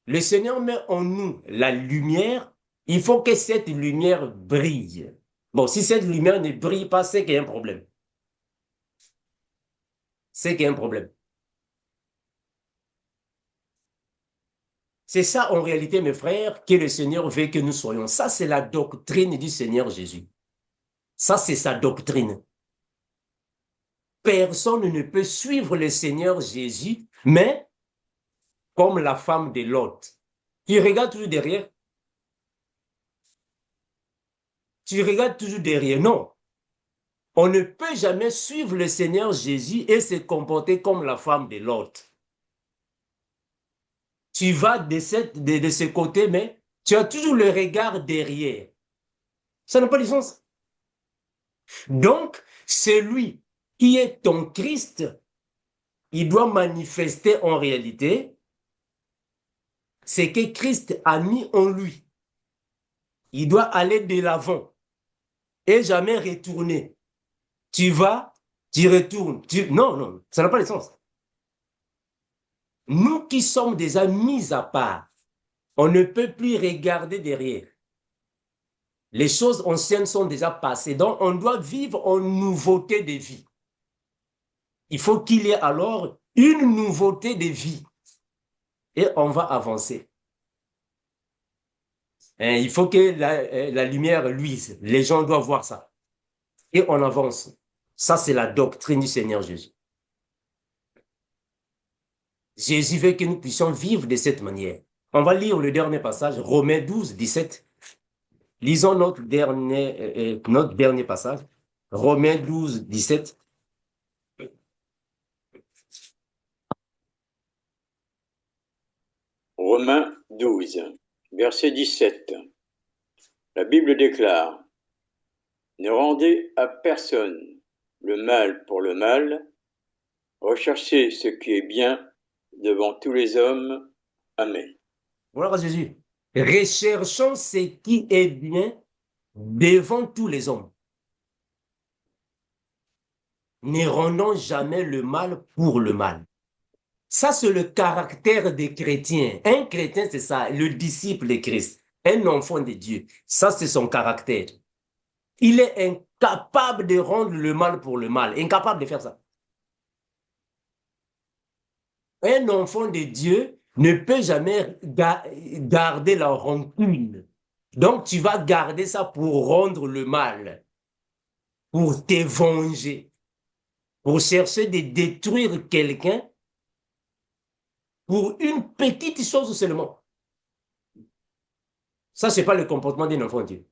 Le Seigneur met en nous la lumière. Il faut que cette lumière brille. Bon, si cette lumière ne brille pas, c'est qu'il y a un problème. C'est qu'il y a un problème. C'est ça en réalité, mes frères, que le Seigneur veut que nous soyons. Ça, c'est la doctrine du Seigneur Jésus. Ça, c'est sa doctrine. Personne ne peut suivre le Seigneur Jésus, mais comme la femme de Lot. Tu regardes toujours derrière. Tu regardes toujours derrière. Non. On ne peut jamais suivre le Seigneur Jésus et se comporter comme la femme de Lot. Tu vas de ce côté, mais tu as toujours le regard derrière. Ça n'a pas de sens. Donc, celui qui est ton Christ, il doit manifester en réalité ce que Christ a mis en lui. Il doit aller de l'avant et jamais retourner. Tu vas, tu retournes. Non, non, ça n'a pas de sens. Nous qui sommes déjà mis à part, on ne peut plus regarder derrière. Les choses anciennes sont déjà passées, donc on doit vivre en nouveauté de vie. Il faut qu'il y ait alors une nouveauté de vie et on va avancer. Il faut que la lumière luise. Les gens doivent voir ça. Et on avance. Ça, c'est la doctrine du Seigneur Jésus. Jésus veut que nous puissions vivre de cette manière. On va lire le dernier passage, Romains 12, 17. Lisons notre dernier passage, Romains 12, 17. Romains 12, verset 17. La Bible déclare: ne rendez à personne le mal pour le mal, recherchez ce qui est bien devant tous les hommes. Amen. Voilà Jésus. Recherchons ce qui est bien devant tous les hommes. Ne rendons jamais le mal pour le mal. Ça, c'est le caractère des chrétiens. Un chrétien, c'est ça, le disciple de Christ, un enfant de Dieu. Ça, c'est son caractère. Il est incapable de rendre le mal pour le mal, incapable de faire ça. Un enfant de Dieu ne peut jamais garder la rancune. Donc, tu vas garder ça pour rendre le mal, pour te venger, pour chercher de détruire quelqu'un pour une petite chose seulement. Ça, ce n'est pas le comportement d'un enfant de Dieu.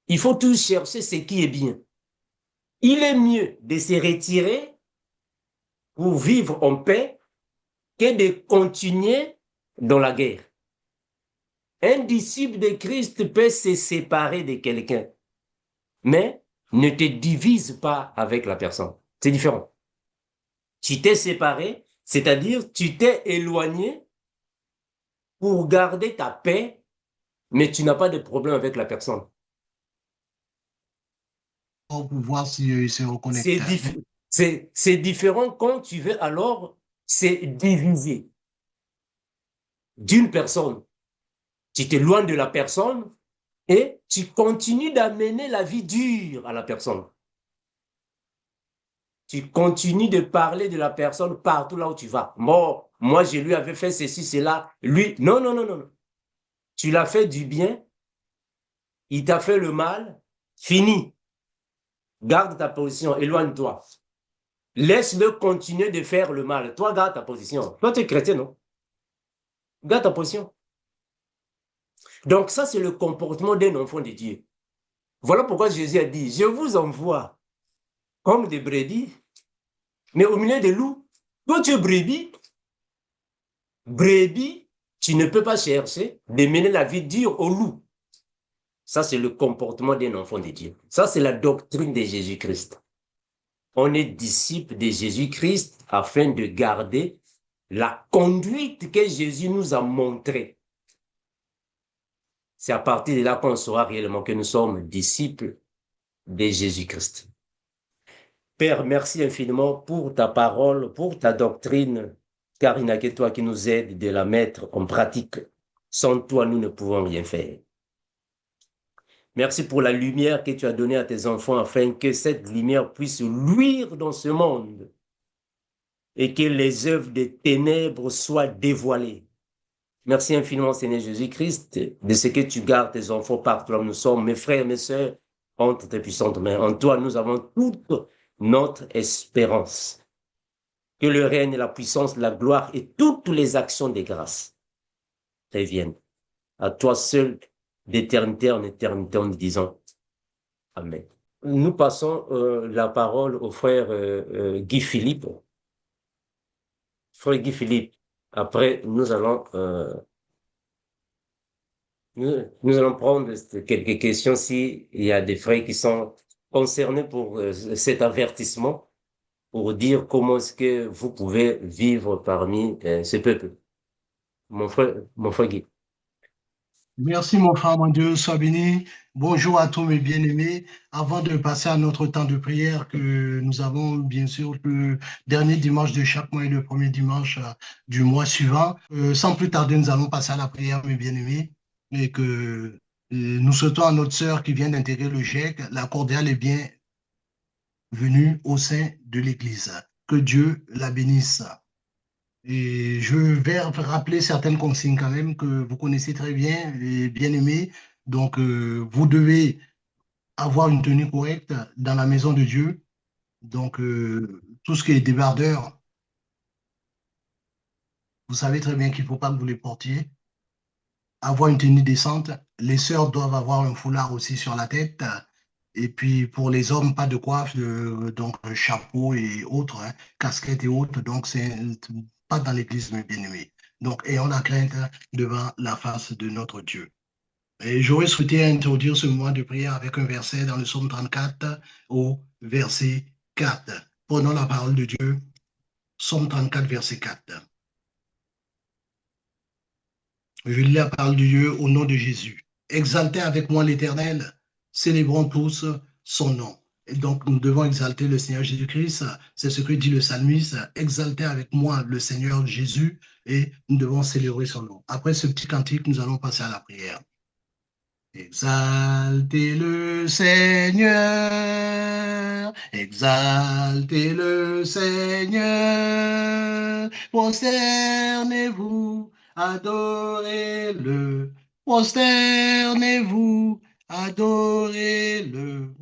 Il faut toujours chercher ce qui est bien. Il est mieux de se retirer pour vivre en paix que de continuer dans la guerre. Un disciple de Christ peut se séparer de quelqu'un, mais ne te divise pas avec la personne. C'est différent. Tu t'es séparé, c'est-à-dire tu t'es éloigné pour garder ta paix, mais tu n'as pas de problème avec la personne. Pour voir s'ils se reconnectent. C'est différent quand tu veux alors se diviser d'une personne. Tu t'éloignes de la personne et tu continues d'amener la vie dure à la personne. Tu continues de parler de la personne partout là où tu vas. Bon, moi, je lui avais fait ceci, cela. Lui, non, non, non, non, non. Tu l'as fait du bien, il t'a fait le mal, fini. Garde ta position, éloigne-toi. Laisse-le continuer de faire le mal. Toi, garde ta position. Toi, tu es chrétien, non? Garde ta position. Donc ça, c'est le comportement d'un enfant de Dieu. Voilà pourquoi Jésus a dit, je vous envoie comme des brebis, mais au milieu des loups. Toi, tu es brebis. Brebis, tu ne peux pas chercher de mener la vie dure au loup. Ça, c'est le comportement d'un enfant de Dieu. Ça, c'est la doctrine de Jésus-Christ. On est disciple de Jésus-Christ afin de garder la conduite que Jésus nous a montrée. C'est à partir de là qu'on saura réellement que nous sommes disciples de Jésus-Christ. Père, merci infiniment pour ta parole, pour ta doctrine, car il n'y a que toi qui nous aide de la mettre en pratique. Sans toi, nous ne pouvons rien faire. Merci pour la lumière que tu as donnée à tes enfants afin que cette lumière puisse luire dans ce monde et que les œuvres des ténèbres soient dévoilées. Merci infiniment, Seigneur Jésus-Christ, de ce que tu gardes tes enfants partout là où nous sommes, mes frères et mes sœurs, entre tes puissantes mains. En toi, nous avons toute notre espérance. que le règne, la puissance, la gloire et toutes les actions des grâces reviennent à toi seul d'éternité en éternité en disant Amen. Nous passons la parole au frère Guy Philippe. Frère Guy Philippe, après nous allons prendre quelques questions s'il y a des frères qui sont concernés pour cet avertissement, pour dire comment est-ce que vous pouvez vivre parmi ce peuple. Mon frère Guy. Merci, mon frère, mon Dieu, sois béni. Bonjour à tous mes bien-aimés. Avant de passer à notre temps de prière que nous avons, bien sûr, le dernier dimanche de chaque mois et le premier dimanche du mois suivant, sans plus tarder, nous allons passer à la prière, mes bien-aimés, et que nous souhaitons à notre sœur qui vient d'intégrer le GIEC la cordiale et bienvenue au sein de l'Église. Que Dieu la bénisse. Et je vais rappeler certaines consignes quand même que vous connaissez très bien et bien aimées. Donc, vous devez avoir une tenue correcte dans la maison de Dieu. Donc, tout ce qui est débardeur, vous savez très bien qu'il ne faut pas que vous les portiez. Avoir une tenue décente. Les sœurs doivent avoir un foulard aussi sur la tête. Et puis, pour les hommes, pas de coiffe, donc chapeau et autres, hein, casquette et autres. Donc, c'est pas dans l'église, mes bien-aimés. Donc, ayons la crainte devant la face de notre Dieu. Et j'aurais souhaité introduire ce moment de prière avec un verset dans le psaume 34 au verset 4. Prenons la parole de Dieu. Psaume 34, verset 4. Je lis la parole de Dieu au nom de Jésus. Exaltez avec moi l'Éternel, célébrons tous son nom. Et donc, nous devons exalter le Seigneur Jésus-Christ. C'est ce que dit le psalmiste. Exaltez avec moi le Seigneur Jésus et nous devons célébrer son nom. Après ce petit cantique, nous allons passer à la prière. Exaltez le Seigneur, exaltez le Seigneur, prosternez-vous, adorez-le, prosternez-vous, adorez-le.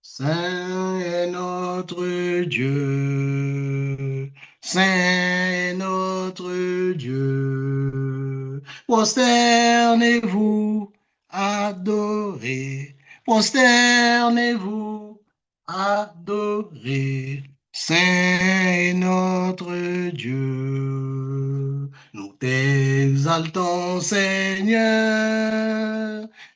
Saint est notre Dieu, Saint est notre Dieu, prosternez-vous, adorez, prosternez-vous, adorez, Saint est notre Dieu. Nous t'exaltons, Seigneur,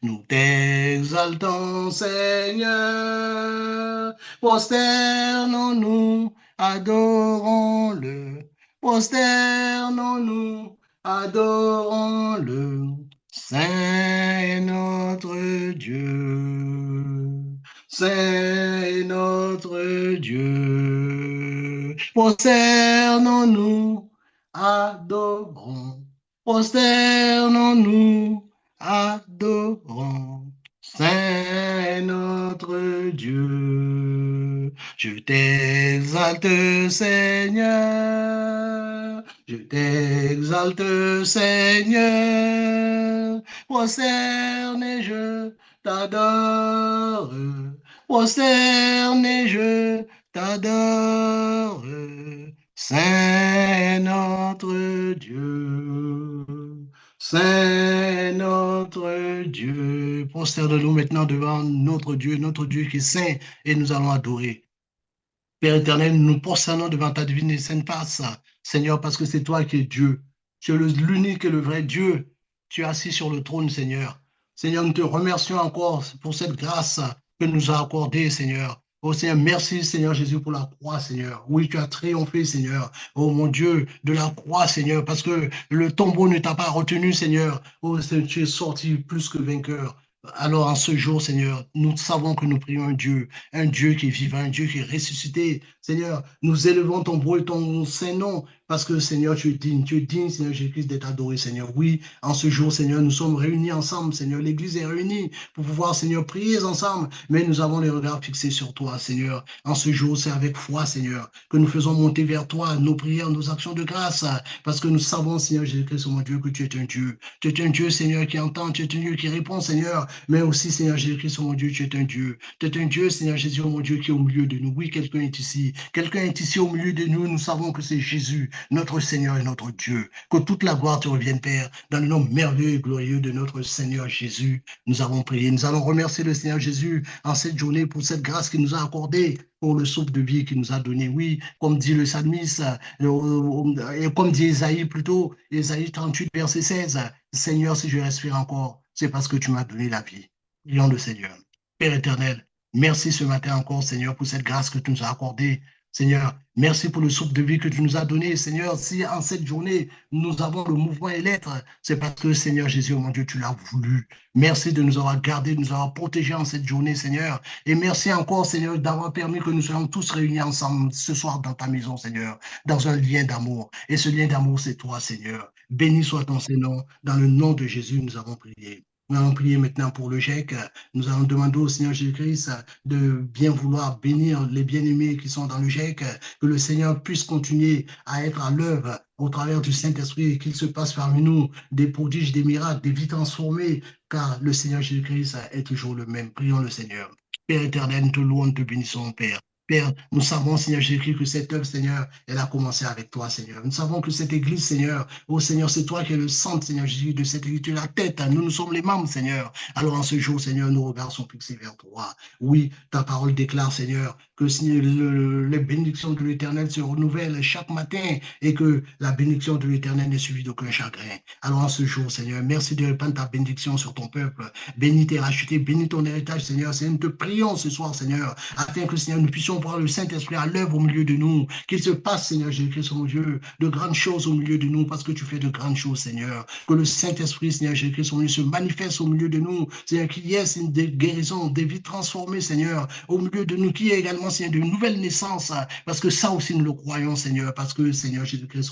nous t'exaltons, Seigneur, prosternons-nous, adorons-le, prosternons-nous, adorons-le. Saint est notre Dieu, Saint est notre Dieu. Prosternons-nous, adorons. Prosternons-nous, adorons. Saint est notre Dieu. Je t'exalte, Seigneur. Je t'exalte, Seigneur. Prosterné, je t'adore. Prosterné, je t'adore. Saint est notre Dieu. Saint notre Dieu. Prosterne-nous maintenant devant notre Dieu qui est saint, et nous allons adorer. Père éternel, nous nous prosternons devant ta divine et sainte face, Seigneur, parce que c'est toi qui es Dieu. Tu es l'unique et le vrai Dieu. Tu es assis sur le trône, Seigneur. Seigneur, nous te remercions encore pour cette grâce que nous as accordée, Seigneur. Oh Seigneur, merci Seigneur Jésus pour la croix, Seigneur. Oui, tu as triomphé, Seigneur. Oh mon Dieu, de la croix, Seigneur, parce que le tombeau ne t'a pas retenu, Seigneur. Oh Seigneur, tu es sorti plus que vainqueur. Alors en ce jour, Seigneur, nous savons que nous prions un Dieu qui est vivant, un Dieu qui est ressuscité. Seigneur, nous élevons ton beau et ton saint nom parce que, Seigneur, tu es digne, Seigneur Jésus-Christ, d'être adoré, Seigneur. Oui, en ce jour, Seigneur, nous sommes réunis ensemble, Seigneur. L'Église est réunie pour pouvoir, Seigneur, prier ensemble, mais nous avons les regards fixés sur toi, Seigneur. En ce jour, c'est avec foi, Seigneur, que nous faisons monter vers toi nos prières, nos actions de grâce, parce que nous savons, Seigneur Jésus-Christ, mon Dieu, que tu es un Dieu. Tu es un Dieu, Seigneur, qui entend, tu es un Dieu qui répond, Seigneur, mais aussi, Seigneur Jésus-Christ, mon Dieu, tu es un Dieu. Tu es un Dieu, Seigneur Jésus, mon Dieu, qui est au milieu de nous. Oui, quelqu'un est ici. Quelqu'un est ici au milieu de nous. Nous savons que c'est Jésus, notre Seigneur et notre Dieu. Que toute la gloire te revienne, Père, dans le nom merveilleux et glorieux de notre Seigneur Jésus. Nous avons prié. Nous allons remercier le Seigneur Jésus en cette journée pour cette grâce qu'il nous a accordée, pour le souffle de vie qu'il nous a donné. Oui, comme dit le psalmiste, et comme dit Ésaïe plutôt, Ésaïe 38, verset 16, Seigneur, si je respire encore, c'est parce que tu m'as donné la vie. Prions le Seigneur. Père éternel, merci ce matin encore, Seigneur, pour cette grâce que tu nous as accordée. Seigneur, merci pour le souffle de vie que tu nous as donné. Seigneur, si en cette journée, nous avons le mouvement et l'être, c'est parce que, Seigneur Jésus, mon Dieu, tu l'as voulu. Merci de nous avoir gardés, de nous avoir protégés en cette journée, Seigneur. Et merci encore, Seigneur, d'avoir permis que nous soyons tous réunis ensemble ce soir dans ta maison, Seigneur, dans un lien d'amour. Et ce lien d'amour, c'est toi, Seigneur. Béni soit ton Seigneur. Dans le nom de Jésus, nous avons prié. Nous allons prier maintenant pour le GIEC. Nous allons demander au Seigneur Jésus-Christ de bien vouloir bénir les bien-aimés qui sont dans le GIEC, que le Seigneur puisse continuer à être à l'œuvre au travers du Saint-Esprit et qu'il se passe parmi nous des prodiges, des miracles, des vies transformées, car le Seigneur Jésus-Christ est toujours le même. Prions le Seigneur. Père éternel, nous te louons, nous te bénissons, Père. Père, nous savons, Seigneur Jésus, que cette œuvre, Seigneur, elle a commencé avec toi, Seigneur. Nous savons que cette église, Seigneur, oh Seigneur, c'est toi qui es le centre, Seigneur Jésus, de cette église, tu es la tête. Nous, nous sommes les membres, Seigneur. Alors en ce jour, Seigneur, nos regards sont fixés vers toi. Oui, ta parole déclare, Seigneur, que les bénédictions de l'Éternel se renouvellent chaque matin et que la bénédiction de l'Éternel n'est suivie d'aucun chagrin. Alors en ce jour, Seigneur, merci de répandre ta bénédiction sur ton peuple. Bénis tes rachetés, bénis ton héritage, Seigneur. Seigneur, nous te prions ce soir, Seigneur, afin que, Seigneur, nous puissions voir le Saint-Esprit à l'œuvre au milieu de nous, qu'il se passe, Seigneur Jésus-Christ, mon Dieu, de grandes choses au milieu de nous, parce que tu fais de grandes choses, Seigneur. Que le Saint-Esprit, Seigneur Jésus-Christ, mon Dieu, se manifeste au milieu de nous, Seigneur, qu'il y ait des guérisons, des vies transformées, Seigneur, au milieu de nous, qu'il y ait également, Seigneur, de nouvelles naissances, parce que ça aussi nous le croyons, Seigneur, parce que, Seigneur Jésus-Christ,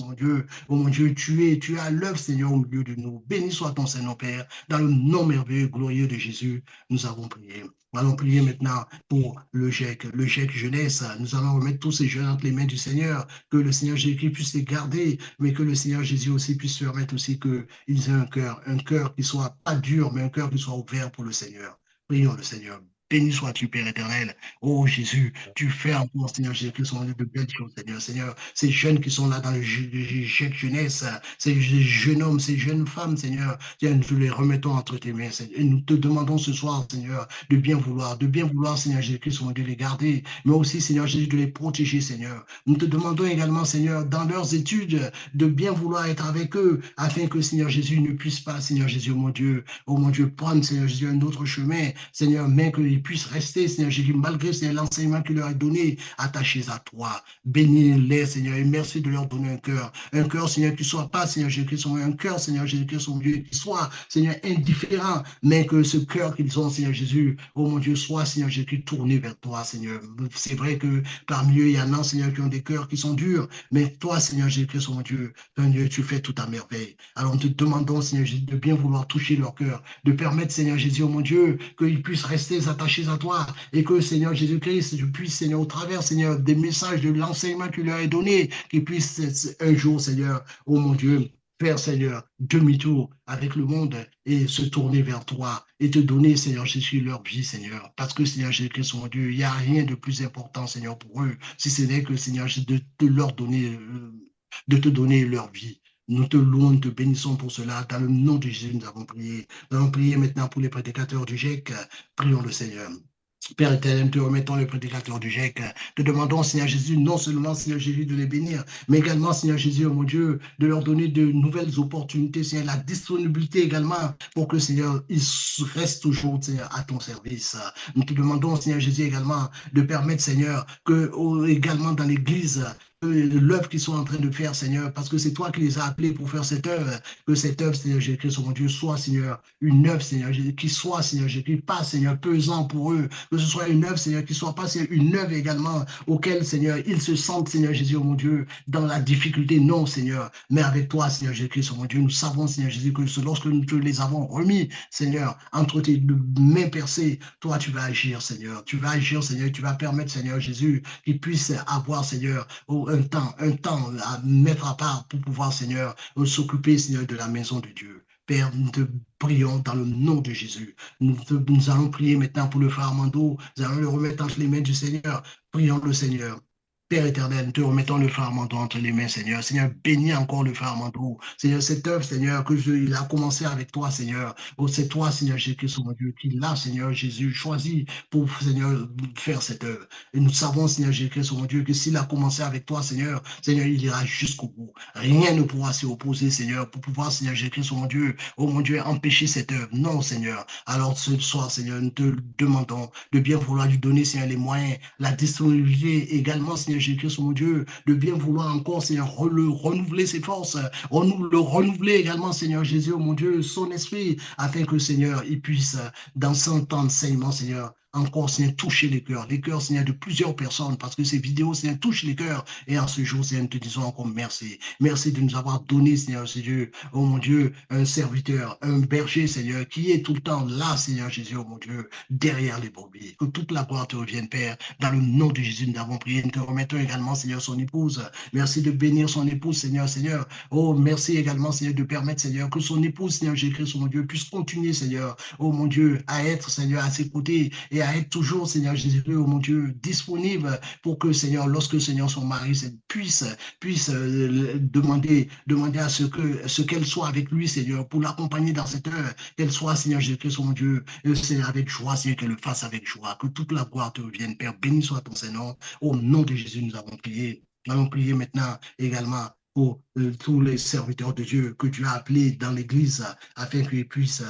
mon Dieu, tu es à l'œuvre, Seigneur, au milieu de nous. Béni soit ton Seigneur, Père, dans le nom merveilleux, glorieux de Jésus, nous avons prié. Nous allons prier maintenant pour le GIEC jeunesse. Nous allons remettre tous ces jeunes entre les mains du Seigneur, que le Seigneur Jésus puisse les garder, mais que le Seigneur Jésus aussi puisse permettre aussi qu'ils aient un cœur qui soit pas dur, mais un cœur qui soit ouvert pour le Seigneur. Prions le Seigneur. Béni sois-tu, Père éternel. Oh Jésus, tu fais encore, Seigneur Jésus, de belles choses, Seigneur. Seigneur, ces jeunes qui sont là dans le GIEC jeunesse, ces jeunes hommes, ces jeunes femmes, Seigneur, nous les remettons entre tes mains, Seigneur. Et nous te demandons ce soir, Seigneur, de bien vouloir, Seigneur Jésus, de les garder, mais aussi, Seigneur Jésus, de les protéger, Seigneur. Nous te demandons également, Seigneur, dans leurs études, de bien vouloir être avec eux, afin que, Seigneur Jésus, ne puisse pas, Seigneur Jésus, oh mon Dieu, prendre, Seigneur Jésus, un autre chemin, Seigneur, mais qu'ils puissent rester, Seigneur Jésus, malgré l'enseignement qu'il leur a donné, attachés à toi. Bénis-les, Seigneur, et merci de leur donner un cœur, Seigneur, qui ne soit pas, Seigneur Jésus, un cœur, Seigneur Jésus, qui soit, Seigneur, indifférent, mais que ce cœur qu'ils ont, Seigneur Jésus, oh mon Dieu, soit, Seigneur Jésus, tourné vers toi, Seigneur. C'est vrai que parmi eux, il y en a, Seigneur, qui ont des cœurs qui sont durs, mais toi, Seigneur Jésus, oh mon Dieu, tu fais tout à merveille. Alors nous te demandons, Seigneur Jésus, de bien vouloir toucher leur cœur, de permettre, Seigneur Jésus, oh mon Dieu, qu'ils puissent rester attachés à toi, et que, Seigneur Jésus-Christ, je puisse, Seigneur, au travers, Seigneur, des messages de l'enseignement que tu leur as donné, qu'ils puissent un jour, Seigneur, oh mon Dieu, faire, Seigneur, demi-tour avec le monde et se tourner vers toi et te donner, Seigneur Jésus, leur vie, Seigneur. Parce que, Seigneur Jésus-Christ, mon Dieu, il n'y a rien de plus important, Seigneur, pour eux, si ce n'est que, Seigneur Jésus, de te donner leur vie. Nous te louons, nous te bénissons pour cela. Dans le nom de Jésus, nous avons prié. Nous allons prier maintenant pour les prédicateurs du GIEC. Prions le Seigneur. Père éternel, te remettons le prédicateur du GIEC. Te demandons, Seigneur Jésus, non seulement, Seigneur Jésus, de les bénir, mais également, Seigneur Jésus, oh mon Dieu, de leur donner de nouvelles opportunités, Seigneur, la disponibilité également, pour que, Seigneur, ils restent toujours, Seigneur, à ton service. Nous te demandons, Seigneur Jésus, également, de permettre, Seigneur, que également dans l'Église, l'œuvre qu'ils sont en train de faire, Seigneur, parce que c'est toi qui les as appelés pour faire cette œuvre, que cette œuvre, Seigneur Jésus-Christ, mon Dieu, soit, Seigneur, une œuvre, Seigneur Jésus, qui soit, Seigneur Jésus-Christ, pas, Seigneur, pesant pour eux, que ce soit une œuvre, Seigneur, qui soit pas, Seigneur, une œuvre également auquel, Seigneur, ils se sentent, Seigneur Jésus, mon Dieu, dans la difficulté, non, Seigneur, mais avec toi, Seigneur Jésus-Christ, mon Dieu, nous savons, Seigneur Jésus, que lorsque nous te les avons remis, Seigneur, entre tes mains percées, toi, tu vas agir, Seigneur, tu vas agir, Seigneur, tu vas permettre, Seigneur Jésus, qu'ils puissent avoir, Seigneur, un temps à mettre à part pour pouvoir, Seigneur, s'occuper, Seigneur, de la maison de Dieu. Père, nous te prions dans le nom de Jésus. Nous allons prier maintenant pour le frère Armando. Nous allons le remettre entre les mains du Seigneur. Prions le Seigneur. Père éternel, nous te remettons le frère Armando entre les mains, Seigneur. Seigneur, bénis encore le frère Armando. Seigneur, cette œuvre, Seigneur, il a commencé avec toi, Seigneur. Oh, c'est toi, Seigneur Jésus, mon Dieu, qui l'a, Seigneur Jésus, choisi pour, Seigneur, faire cette œuvre. Et nous savons, Seigneur Jésus, mon Dieu, que s'il a commencé avec toi, Seigneur, Seigneur, il ira jusqu'au bout. Rien ne pourra s'y opposer, Seigneur, pour pouvoir, Seigneur Jésus, oh mon Dieu, empêcher cette œuvre. Non, Seigneur. Alors ce soir, Seigneur, nous te demandons de bien vouloir lui donner, Seigneur, les moyens, la disponibilité également, Seigneur Jésus-Christ, mon Dieu, de bien vouloir encore, Seigneur, renouveler ses forces, le renouveler également, Seigneur Jésus, mon Dieu, son esprit, afin que, Seigneur, il puisse, dans son temps d'enseignement, Seigneur, encore, Seigneur, toucher les cœurs, Seigneur, de plusieurs personnes, parce que ces vidéos, Seigneur, touchent les cœurs. Et en ce jour, Seigneur, nous te disons encore merci. Merci de nous avoir donné, Seigneur, Dieu, oh mon Dieu, un serviteur, un berger, Seigneur, qui est tout le temps là, Seigneur Jésus, oh mon Dieu, derrière les brebis. Que toute la gloire te revienne, Père. Dans le nom de Jésus, nous avons prié. Nous te remettons également, Seigneur, son épouse. Merci de bénir son épouse, Seigneur, Seigneur. Oh, merci également, Seigneur, de permettre, Seigneur, que son épouse, Seigneur Jésus-Christ, oh mon Dieu, puisse continuer, Seigneur, oh mon Dieu, à être, Seigneur, à ses côtés et à être toujours, Seigneur Jésus, oh mon Dieu, disponible pour que, Seigneur, lorsque, Seigneur, son mari puisse demander à ce qu'elle soit avec lui, Seigneur, pour l'accompagner dans cette heure, qu'elle soit, Seigneur Jésus, mon Dieu, Seigneur, avec joie, Seigneur, qu'elle le fasse avec joie, que toute la gloire te revienne, Père, béni soit ton Seigneur. Au nom de Jésus, nous avons prié. Nous allons prier maintenant également pour tous les serviteurs de Dieu que tu as appelés dans l'Église afin qu'ils puissent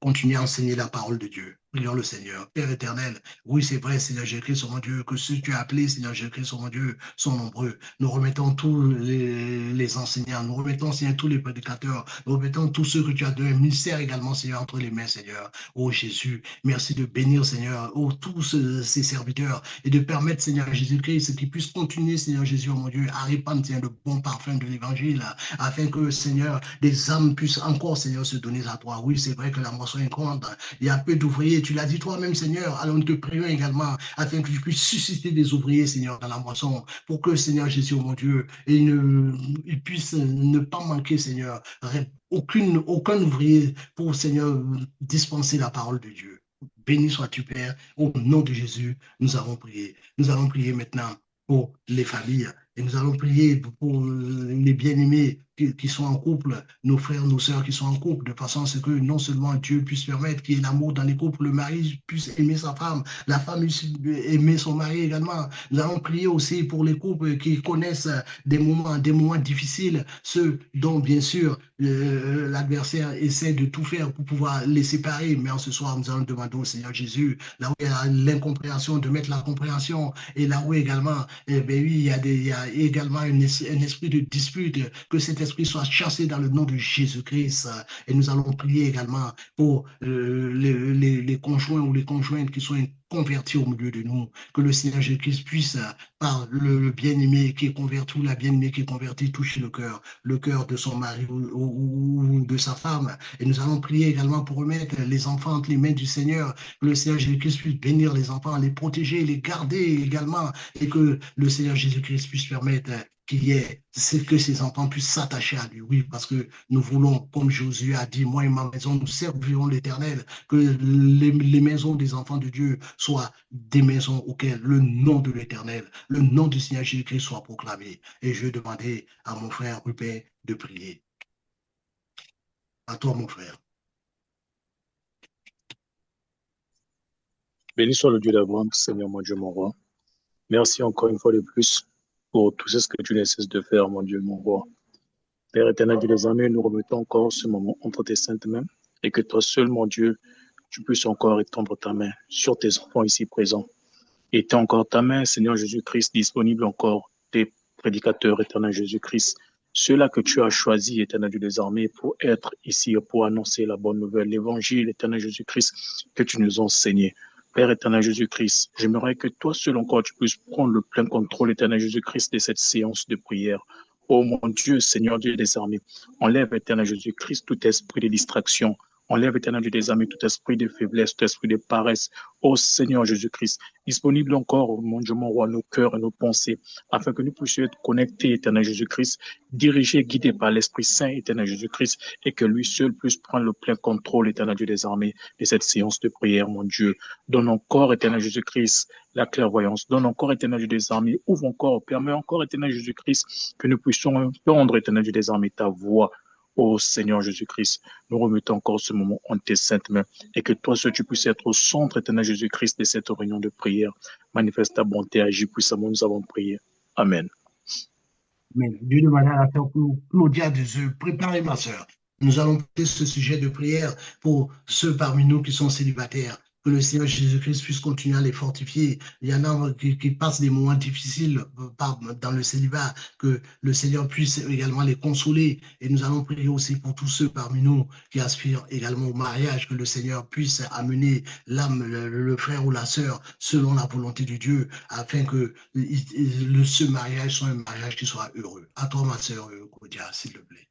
continuer à enseigner la parole de Dieu. Prions le Seigneur. Père éternel, oui, c'est vrai, Seigneur Jésus-Christ, mon Dieu, que ceux que tu as appelés, Seigneur Jésus-Christ, mon Dieu, sont nombreux. Nous remettons tous les enseignants, nous remettons, Seigneur, tous les prédicateurs, nous remettons tous ceux que tu as donné un ministère également, Seigneur, entre les mains, Seigneur. Oh Jésus, merci de bénir, Seigneur, tous ces serviteurs et de permettre, Seigneur Jésus-Christ, qu'ils puissent continuer, Seigneur Jésus, mon Dieu, à répandre, Seigneur, le bon parfum de l'évangile, afin que, Seigneur, des âmes puissent encore, Seigneur, se donner à toi. Oui, c'est vrai que la moisson est grande, il y a peu d'ouvriers, tu l'as dit toi-même, Seigneur. Alors nous te prions également afin que tu puisses susciter des ouvriers, Seigneur, dans la moisson, pour que, Seigneur Jésus, mon Dieu, il puisse ne pas manquer, Seigneur, aucun ouvrier pour, Seigneur, dispenser la parole de Dieu. Béni sois-tu, Père. Au nom de Jésus, nous avons prié. Nous allons prier maintenant pour les familles. Et nous allons prier pour les bien-aimés qui sont en couple, nos frères, nos sœurs qui sont en couple, de façon à ce que non seulement Dieu puisse permettre qu'il y ait l'amour dans les couples, le mari puisse aimer sa femme, la femme puisse aimer son mari également. Nous allons prier aussi pour les couples qui connaissent des moments difficiles, ceux dont, bien sûr, l'adversaire essaie de tout faire pour pouvoir les séparer. Mais en ce soir, nous allons demander au Seigneur Jésus, là où il y a l'incompréhension, de mettre la compréhension, et là où également, eh bien, oui, il y a également un esprit de dispute, que cet esprit soit chassé dans le nom de Jésus-Christ. Et nous allons prier également pour les conjoints ou les conjointes qui sont convertis au milieu de nous, que le Seigneur Jésus-Christ puisse, par le bien-aimé qui est converti ou la bien-aimée qui est convertie, toucher le cœur de son mari ou de sa femme. Et nous allons prier également pour remettre les enfants entre les mains du Seigneur, que le Seigneur Jésus-Christ puisse bénir les enfants, les protéger, les garder également, et que le Seigneur Jésus-Christ puisse permettre qu'il y ait, c'est que ces enfants puissent s'attacher à lui. Oui, parce que nous voulons, comme Josué a dit, moi et ma maison, nous servirons l'Éternel, que les maisons des enfants de Dieu soient des maisons auxquelles le nom de l'Éternel, le nom du Seigneur Jésus-Christ soit proclamé. Et je vais demander à mon frère Rupert de prier. À toi, mon frère. Béni soit le Dieu d'Abraham, Seigneur, mon Dieu, mon roi. Merci encore une fois de plus pour tout ce que tu ne cesses de faire, mon Dieu, mon roi. Père éternel, Dieu des armées, nous remettons encore ce moment entre tes saintes mains et que toi seul, mon Dieu, tu puisses encore étendre ta main sur tes enfants ici présents. Étends encore ta main, Seigneur Jésus-Christ, disponible encore tes prédicateurs, éternel Jésus-Christ, ceux-là que tu as choisis, éternel Dieu des armées, pour être ici, pour annoncer la bonne nouvelle, l'évangile, éternel Jésus-Christ, que tu nous as enseigné. Père éternel Jésus-Christ, j'aimerais que toi seul encore tu puisses prendre le plein contrôle, éternel Jésus-Christ, de cette séance de prière. Oh mon Dieu, Seigneur Dieu des armées, enlève, éternel Jésus-Christ, tout esprit de distraction. Enlève, éternel Dieu des armées, tout esprit de faiblesse, tout esprit de paresse. Oh Seigneur Jésus-Christ, disponible encore, mon Dieu, mon roi, nos cœurs et nos pensées, afin que nous puissions être connectés, éternel Jésus-Christ, dirigés, guidés par l'Esprit Saint, éternel Jésus-Christ, et que lui seul puisse prendre le plein contrôle, éternel Dieu des armées, de cette séance de prière, mon Dieu. Donne encore, éternel Jésus-Christ, la clairvoyance. Donne encore, éternel Dieu des armées. Ouvre encore, permets encore, éternel Jésus-Christ, que nous puissions entendre, éternel Dieu des armées, ta voix. Ô Seigneur Jésus-Christ, nous remettons encore ce moment en tes saintes mains et que toi seul tu puisses être au centre, éternel Jésus-Christ, de cette réunion de prière. Manifeste ta bonté, agis puissamment, nous avons prié. Amen. Amen. Dieu demanda à la sœur Claudia de se préparer, ma sœur. Nous allons porter ce sujet de prière pour ceux parmi nous qui sont célibataires. Que le Seigneur Jésus-Christ puisse continuer à les fortifier. Il y en a qui passent des moments difficiles dans le célibat, que le Seigneur puisse également les consoler. Et nous allons prier aussi pour tous ceux parmi nous qui aspirent également au mariage, que le Seigneur puisse amener l'âme, le frère ou la sœur, selon la volonté de Dieu, afin que ce mariage soit un mariage qui soit heureux. À toi, ma sœur Claudia, s'il te plaît.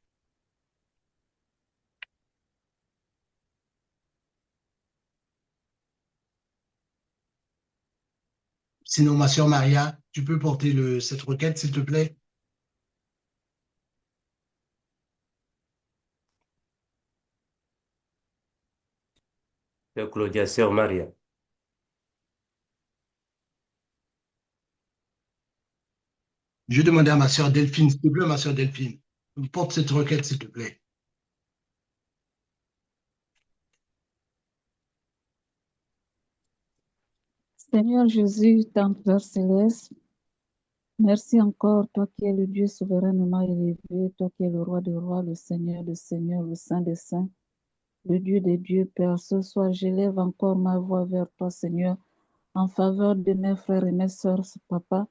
Sinon, ma sœur Maria, tu peux porter cette requête, s'il te plaît? Sœur Claudia, sœur Maria. Je demandais à ma sœur Delphine, s'il te plaît, ma sœur Delphine, porte cette requête, s'il te plaît. Seigneur Jésus, Père céleste, merci encore, toi qui es le Dieu souverainement élevé, toi qui es le roi des rois, le Seigneur des seigneurs, le Saint des saints, le Dieu des dieux, Père. Ce soir, j'élève encore ma voix vers toi, Seigneur, en faveur de mes frères et mes sœurs, Papa,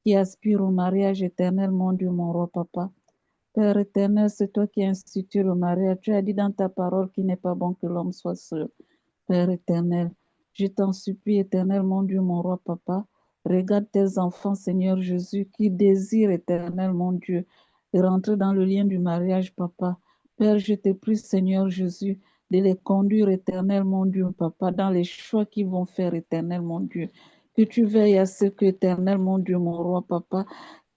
qui aspirent au mariage éternel, mon Dieu, mon roi, Papa. Père éternel, c'est toi qui institues le mariage. Tu as dit dans ta parole qu'il n'est pas bon que l'homme soit seul. Père éternel, je t'en supplie, éternel, mon Dieu, mon roi, Papa. Regarde tes enfants, Seigneur Jésus, qui désirent, éternel, mon Dieu, de rentrer dans le lien du mariage, Papa. Père, je te prie, Seigneur Jésus, de les conduire, éternel, mon Dieu, Papa, dans les choix qu'ils vont faire, éternel, mon Dieu. Que tu veilles à ce que, éternel, mon Dieu, mon roi, Papa,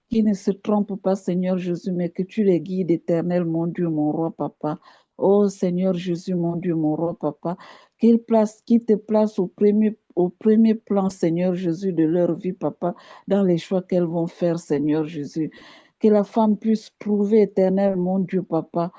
qui ne se trompent pas, Seigneur Jésus, mais que tu les guides, éternel, mon Dieu, mon roi, Papa. Oh Seigneur Jésus, mon Dieu, mon roi, Papa, qu'ils te placent au premier plan, Seigneur Jésus, de leur vie, Papa, dans les choix qu'elles vont faire, Seigneur Jésus. Que la femme puisse prouver, éternel, mon Dieu, Papa,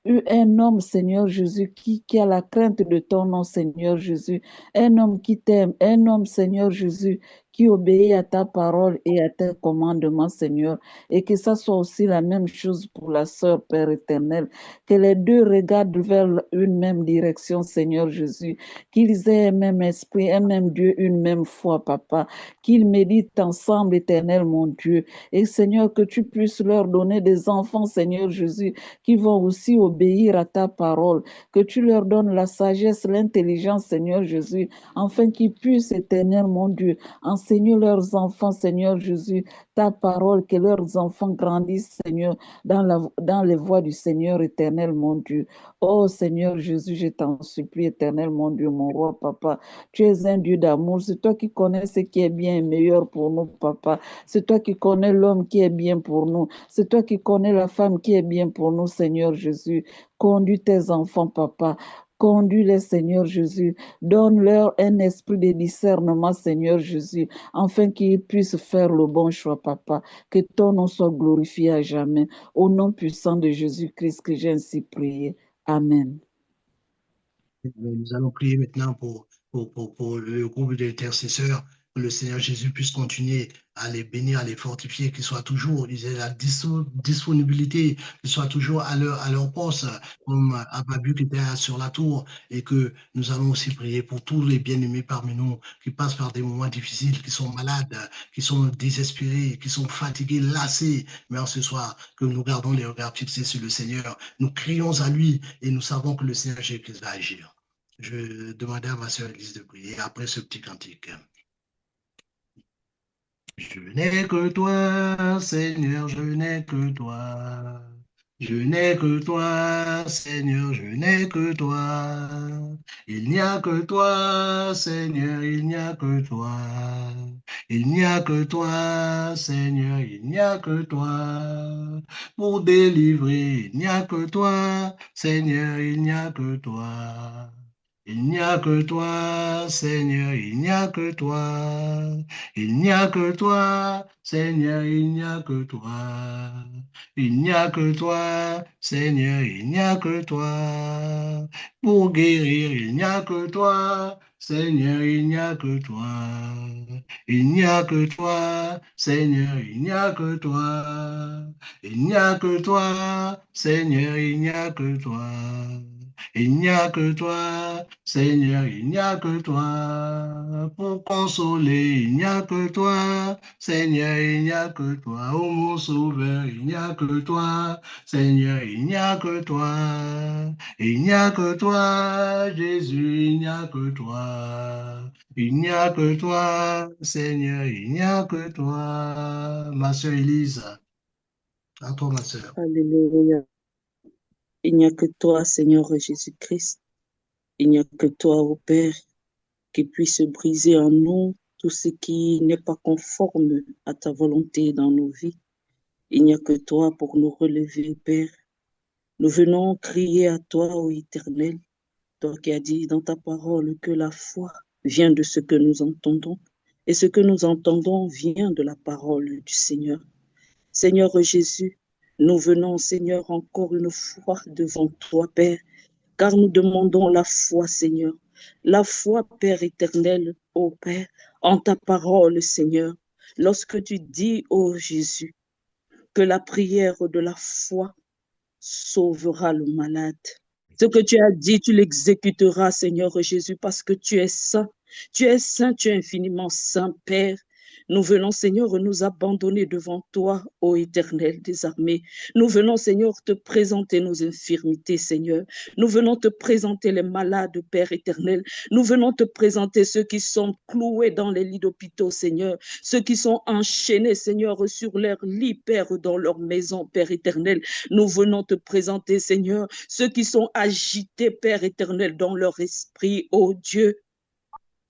un homme, Seigneur Jésus, qui a la crainte de ton nom, Seigneur Jésus. Un homme qui t'aime, un homme, Seigneur Jésus, qui obéit à ta parole et à tes commandements, Seigneur. Et que ça soit aussi la même chose pour la sœur, Père éternel. Que les deux regardent vers une même direction, Seigneur Jésus. Qu'ils aient un même esprit, un même Dieu, une même foi, Papa. Qu'ils méditent ensemble, éternel, mon Dieu. Et Seigneur, que tu puisses leur donner des enfants, Seigneur Jésus, qui vont aussi obéir à ta parole, que tu leur donnes la sagesse, l'intelligence, Seigneur Jésus, afin qu'ils puissent, éternel mon Dieu, enseigner leurs enfants, Seigneur Jésus, ta parole, que leurs enfants grandissent, Seigneur, dans les voies du Seigneur éternel, mon Dieu. Oh Seigneur Jésus, je t'en supplie, éternel, mon Dieu, mon roi, Papa. Tu es un Dieu d'amour. C'est toi qui connais ce qui est bien et meilleur pour nous, Papa. C'est toi qui connais l'homme qui est bien pour nous. C'est toi qui connais la femme qui est bien pour nous, Seigneur Jésus. Conduis tes enfants, Papa. Conduis-les, Seigneur Jésus. Donne-leur un esprit de discernement, Seigneur Jésus, afin qu'ils puissent faire le bon choix, Papa. Que ton nom soit glorifié à jamais. Au nom puissant de Jésus-Christ que j'ai ainsi prié. Amen. Nous allons prier maintenant pour le groupe d'intercesseurs que le Seigneur Jésus puisse continuer à les bénir, à les fortifier, qu'ils soient toujours, ils aient la disponibilité, qu'ils soient toujours à leur poste, comme Ababu qui était sur la tour, et que nous allons aussi prier pour tous les bien-aimés parmi nous qui passent par des moments difficiles, qui sont malades, qui sont désespérés, qui sont fatigués, lassés. Mais en ce soir, que nous gardons les regards fixés sur le Seigneur, nous crions à lui et nous savons que le Seigneur Jésus va agir. Je demandais à ma sœur Elise de prier après ce petit cantique. Je n'ai que toi, Seigneur, je n'ai que toi. Je n'ai que toi, Seigneur, je n'ai que toi. Il n'y a que toi, Seigneur, il n'y a que toi. Il n'y a que toi, Seigneur, il n'y a que toi. Pour délivrer, il n'y a que toi, Seigneur, il n'y a que toi. Il n'y a que toi, Seigneur, il n'y a que toi. Il n'y a que toi, Seigneur, il n'y a que toi. Il n'y a que toi, Seigneur, il n'y a que toi. Pour guérir, il n'y a que toi, Seigneur, il n'y a que toi. Il n'y a que toi, Seigneur, il n'y a que toi. Il n'y a que toi, Seigneur, il n'y a que toi. Il n'y a que toi, Seigneur, il n'y a que toi. Pour consoler, il n'y a que toi, Seigneur, il n'y a que toi. Oh mon sauveur, il n'y a que toi, Seigneur, il n'y a que toi. Il n'y a que toi, Jésus, il n'y a que toi. Il n'y a que toi, Seigneur, il n'y a que toi. Ma sœur Élise, à toi, ma sœur. Alléluia. Il n'y a que toi, Seigneur Jésus-Christ. Il n'y a que toi, ô Père, qui puisse briser en nous tout ce qui n'est pas conforme à ta volonté dans nos vies. Il n'y a que toi pour nous relever, Père. Nous venons crier à toi, ô Éternel, toi qui as dit dans ta parole que la foi vient de ce que nous entendons, et ce que nous entendons vient de la parole du Seigneur. Seigneur Jésus, nous venons, Seigneur, encore une fois devant toi, Père, car nous demandons la foi, Seigneur. La foi, Père éternel, ô Père, en ta parole, Seigneur. Lorsque tu dis, ô Jésus, que la prière de la foi sauvera le malade. Ce que tu as dit, tu l'exécuteras, Seigneur Jésus, parce que tu es saint. Tu es saint, tu es infiniment saint, Père. Nous venons, Seigneur, nous abandonner devant toi, ô Éternel des armées. Nous venons, Seigneur, te présenter nos infirmités, Seigneur. Nous venons te présenter les malades, Père éternel. Nous venons te présenter ceux qui sont cloués dans les lits d'hôpitaux, Seigneur. Ceux qui sont enchaînés, Seigneur, sur leur lit, Père, dans leur maison, Père éternel. Nous venons te présenter, Seigneur, ceux qui sont agités, Père éternel, dans leur esprit, ô Dieu.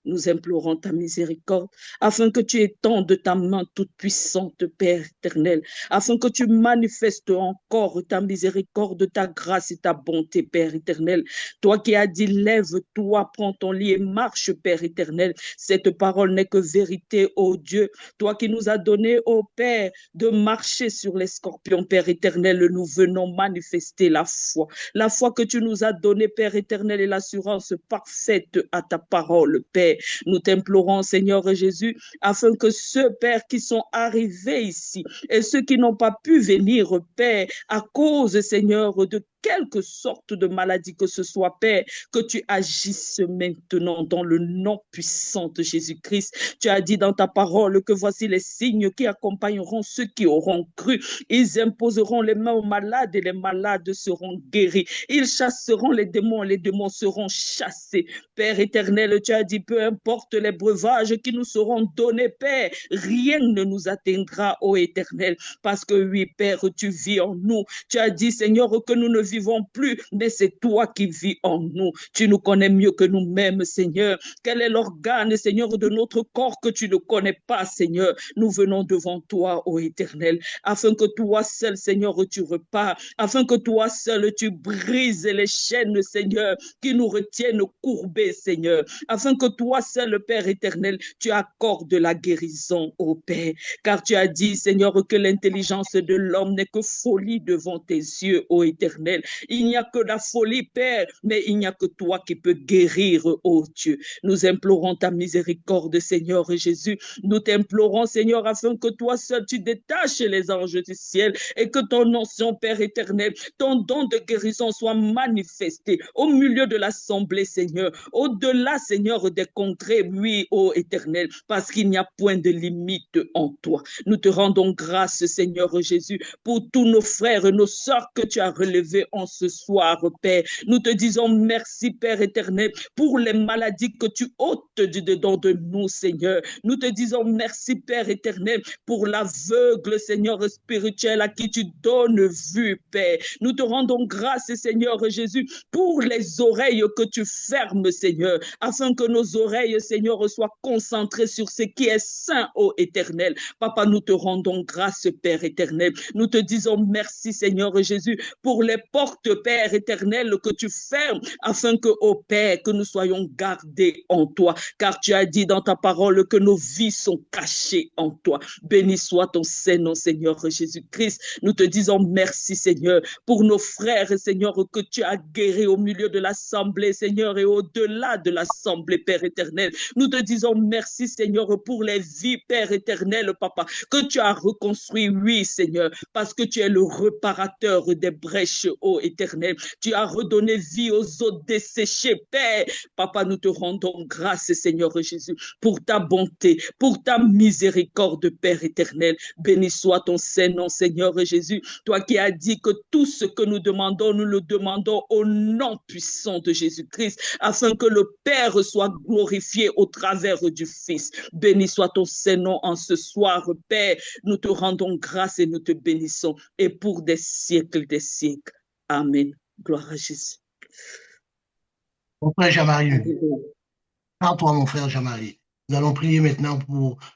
Nous implorons ta miséricorde, afin que tu étendes ta main toute puissante, Père éternel, afin que tu manifestes encore ta miséricorde, ta grâce et ta bonté, Père éternel. Toi qui as dit, lève-toi, prends ton lit et marche, Père éternel. Cette parole n'est que vérité, ô Dieu. Toi qui nous as donné, ô Père, de marcher sur les scorpions, Père éternel, nous venons manifester la foi que tu nous as donnée, Père éternel, et l'assurance parfaite à ta parole, Père. Nous t'implorons, Seigneur Jésus, afin que ceux, Père, qui sont arrivés ici et ceux qui n'ont pas pu venir, Père, à cause, Seigneur, de quelque sorte de maladie que ce soit, Père, que tu agisses maintenant dans le nom puissant de Jésus-Christ. Tu as dit dans ta parole que voici les signes qui accompagneront ceux qui auront cru. Ils imposeront les mains aux malades et les malades seront guéris. Ils chasseront les démons seront chassés. Père éternel, tu as dit, peu importe les breuvages qui nous seront donnés, Père, rien ne nous atteindra, ô éternel, parce que oui, Père, tu vis en nous. Tu as dit, Seigneur, que nous ne vivons plus, mais c'est toi qui vis en nous. Tu nous connais mieux que nous-mêmes, Seigneur. Quel est l'organe, Seigneur, de notre corps que tu ne connais pas, Seigneur? Nous venons devant toi, ô éternel, afin que toi seul, Seigneur, tu repars, afin que toi seul, tu brises les chaînes, Seigneur, qui nous retiennent courbés, Seigneur, afin que toi seul, Père éternel, tu accordes la guérison, ô Père, car tu as dit, Seigneur, que l'intelligence de l'homme n'est que folie devant tes yeux, ô éternel. éternel. Il n'y a que la folie, Père, mais il n'y a que toi qui peux guérir, ô Dieu. Nous implorons ta miséricorde, Seigneur Jésus. Nous t'implorons, Seigneur, afin que toi seul tu détaches les anges du ciel et que ton onction, Père éternel, ton don de guérison soit manifesté au milieu de l'assemblée, Seigneur, au-delà, Seigneur, des contrées, oui, ô éternel, parce qu'il n'y a point de limite en toi. Nous te rendons grâce, Seigneur Jésus, pour tous nos frères et nos sœurs que tu as relevés en ce soir, Père. Nous te disons merci, Père éternel, pour les maladies que tu ôtes du dedans de nous, Seigneur. Nous te disons merci, Père éternel, pour l'aveugle, Seigneur spirituel, à qui tu donnes vue, Père. Nous te rendons grâce, Seigneur Jésus, pour les oreilles que tu fermes, Seigneur, afin que nos oreilles, Seigneur, soient concentrées sur ce qui est saint, ô éternel. Papa, nous te rendons grâce, Père éternel. Nous te disons merci, Seigneur Jésus, pour les portes, Père éternel, que tu fermes, afin que, ô Père, que nous soyons gardés en toi, car tu as dit dans ta parole que nos vies sont cachées en toi. Béni soit ton Saint-Nom, Seigneur Jésus-Christ. Nous te disons merci, Seigneur, pour nos frères, Seigneur, que tu as guéris au milieu de l'assemblée, Seigneur, et au-delà de l'assemblée, Père éternel. Nous te disons merci, Seigneur, pour les vies, Père éternel, Papa, que tu as reconstruit, oui, Seigneur, parce que tu es le réparateur des brèches, ô éternel. Tu as redonné vie aux eaux desséchées, Père. Papa, nous te rendons grâce, Seigneur Jésus, pour ta bonté, pour ta miséricorde, Père éternel. Béni soit ton Saint-Nom, Seigneur Jésus. Toi qui as dit que tout ce que nous demandons, nous le demandons au nom puissant de Jésus-Christ, afin que le Père soit glorifié au travers du Fils. Béni soit ton Saint-Nom en ce soir, Père. Nous te rendons grâce et nous te bénissons, et pour des siècles des siècles. Amen. Gloire à Jésus. Mon frère Jean-Marie, parle-toi, mon frère Jean-Marie. Nous allons prier maintenant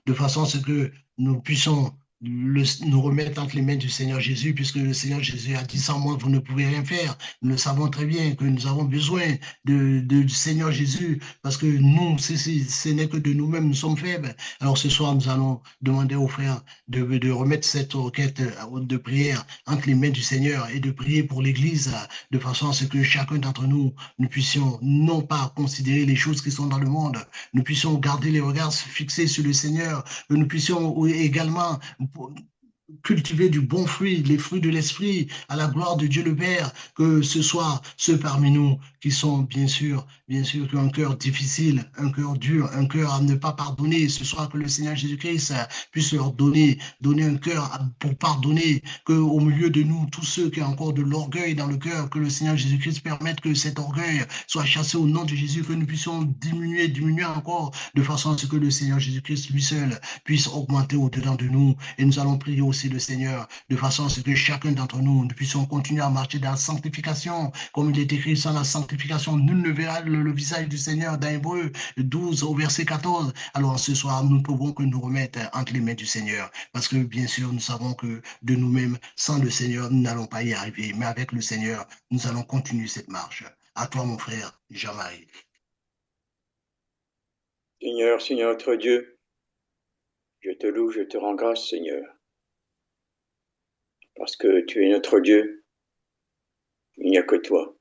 de façon à ce que nous puissions nous remettre entre les mains du Seigneur Jésus, puisque le Seigneur Jésus a dit sans moi, vous ne pouvez rien faire. Nous le savons très bien que nous avons besoin du Seigneur Jésus, parce que nous, ce n'est que de nous-mêmes, nous sommes faibles. Alors ce soir, nous allons demander aux frères de remettre cette requête de prière entre les mains du Seigneur et de prier pour l'Église, de façon à ce que chacun d'entre nous, nous puissions non pas considérer les choses qui sont dans le monde, nous puissions garder les regards fixés sur le Seigneur, que nous puissions également cultiver du bon fruit, les fruits de l'esprit, à la gloire de Dieu le Père, que ce soit ceux parmi nous qui sont bien sûr, qui ont un cœur difficile, un cœur dur, un cœur à ne pas pardonner, ce soit que le Seigneur Jésus-Christ puisse leur donner un cœur pour pardonner, qu'au milieu de nous, tous ceux qui ont encore de l'orgueil dans le cœur, que le Seigneur Jésus-Christ permette que cet orgueil soit chassé au nom de Jésus, que nous puissions diminuer encore, de façon à ce que le Seigneur Jésus-Christ lui seul puisse augmenter au-dedans de nous. Et nous allons prier aussi le Seigneur, de façon à ce que chacun d'entre nous, nous puissions continuer à marcher dans la sanctification, comme il est écrit, sans la sanctification, nul ne verra le visage du Seigneur, dans Hébreux 12 au verset 14. Alors ce soir, nous ne pouvons que nous remettre entre les mains du Seigneur, parce que bien sûr, nous savons que de nous-mêmes, sans le Seigneur, nous n'allons pas y arriver, mais avec le Seigneur, nous allons continuer cette marche. À toi, mon frère Jean-Marie. Seigneur notre Dieu, je te loue, je te rends grâce, Seigneur, parce que tu es notre Dieu. Il n'y a que toi.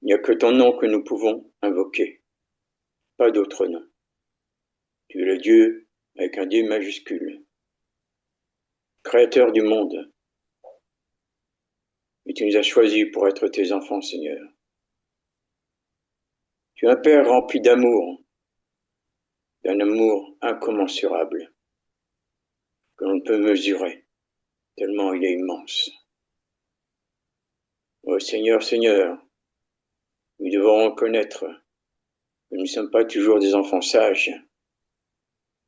Il n'y a que ton nom que nous pouvons invoquer, pas d'autre nom. Tu es le Dieu avec un D majuscule, créateur du monde. Et tu nous as choisis pour être tes enfants, Seigneur. Tu es un Père rempli d'amour, d'un amour incommensurable, que l'on ne peut mesurer, tellement il est immense. Oh Seigneur, Seigneur, nous devons reconnaître que nous ne sommes pas toujours des enfants sages,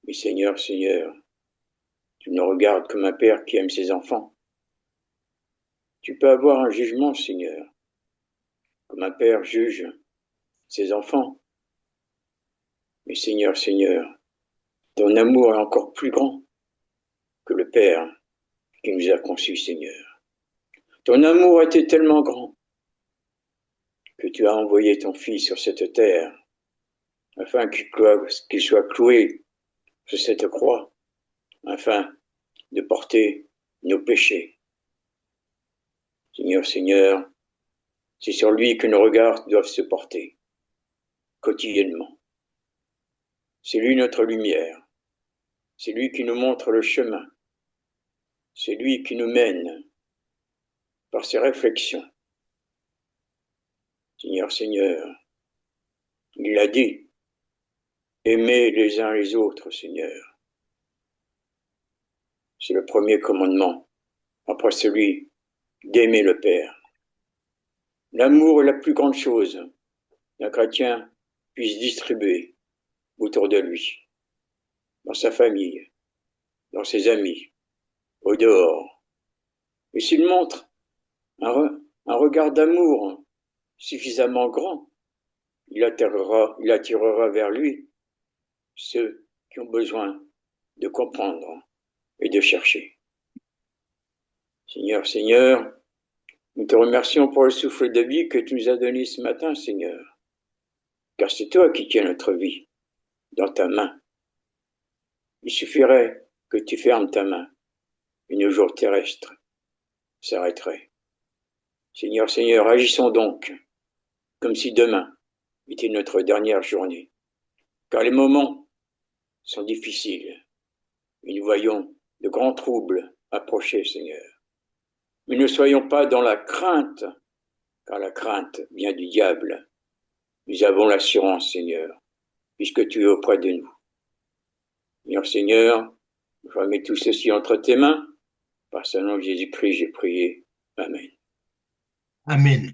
mais Seigneur, Seigneur, tu nous regardes comme un père qui aime ses enfants. Tu peux avoir un jugement, Seigneur, comme un père juge ses enfants. Mais Seigneur, Seigneur, ton amour est encore plus grand que le Père qui nous a conçus, Seigneur. Ton amour était tellement grand que tu as envoyé ton Fils sur cette terre afin qu'il soit cloué sur cette croix, afin de porter nos péchés. Seigneur, c'est sur lui que nos regards doivent se porter quotidiennement. C'est lui notre lumière. C'est lui qui nous montre le chemin. C'est lui qui nous mène par ses réflexions. Seigneur, il a dit, aimez les uns les autres, Seigneur. C'est le premier commandement, après celui d'aimer le Père. L'amour est la plus grande chose qu'un chrétien puisse distribuer autour de lui, dans sa famille, dans ses amis, au dehors. Et s'il montre un regard d'amour suffisamment grand, il attirera vers lui ceux qui ont besoin de comprendre et de chercher. Seigneur, nous te remercions pour le souffle de vie que tu nous as donné ce matin, Seigneur, car c'est toi qui tiens notre vie dans ta main. Il suffirait que tu fermes ta main et nos jours terrestres s'arrêteraient. Seigneur, agissons donc comme si demain était notre dernière journée, car les moments sont difficiles et nous voyons de grands troubles approcher, Seigneur. Mais ne soyons pas dans la crainte, car la crainte vient du diable. Nous avons l'assurance, Seigneur, puisque tu es auprès de nous. Seigneur, je remets tout ceci entre tes mains. Par ce nom de Jésus-Christ, j'ai prié. Amen. Amen.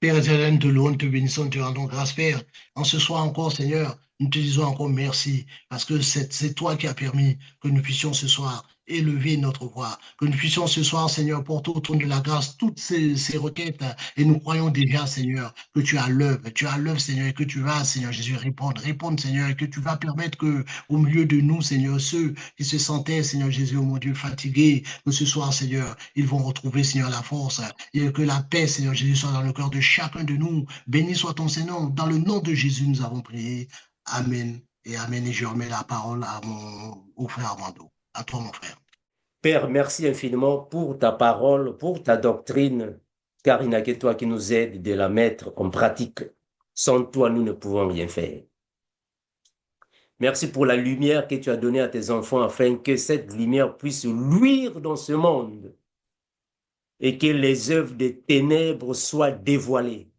Père éternel, nous te louons, te bénissons, te rendons grâce, Père. En ce soir encore, Seigneur, nous te disons encore merci, parce que c'est toi qui as permis que nous puissions ce soir élever notre voix, que nous puissions ce soir, Seigneur, porter autour de la grâce toutes ces requêtes, et nous croyons déjà, Seigneur, que tu as l'œuvre, Seigneur, et que tu vas, Seigneur Jésus, répondre, Seigneur, et que tu vas permettre que, au milieu de nous, Seigneur, ceux qui se sentaient, Seigneur Jésus, oh mon Dieu, fatigués, que ce soir, Seigneur, ils vont retrouver, Seigneur, la force, et que la paix, Seigneur Jésus, soit dans le cœur de chacun de nous. Béni soit ton Seigneur. Dans le nom de Jésus, nous avons prié. Amen et amen. Et je remets la parole au frère Armando. À toi, mon frère. Père, merci infiniment pour ta parole, pour ta doctrine, car il n'y a que toi qui nous aide de la mettre en pratique. Sans toi, nous ne pouvons rien faire. Merci pour la lumière que tu as donnée à tes enfants afin que cette lumière puisse luire dans ce monde et que les œuvres des ténèbres soient dévoilées.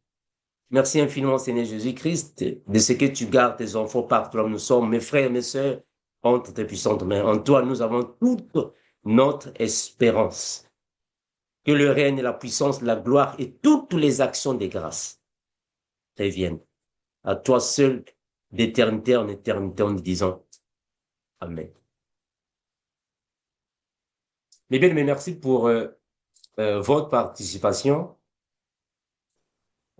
Merci infiniment, Seigneur Jésus-Christ, de ce que tu gardes tes enfants partout là où nous sommes, mes frères et mes sœurs, entre tes puissantes mains. En toi, nous avons toute notre espérance. Que le règne, la puissance, la gloire et toutes les actions des grâces reviennent à toi seul, d'éternité en éternité, en disant Amen. Mes bien, merci pour votre participation.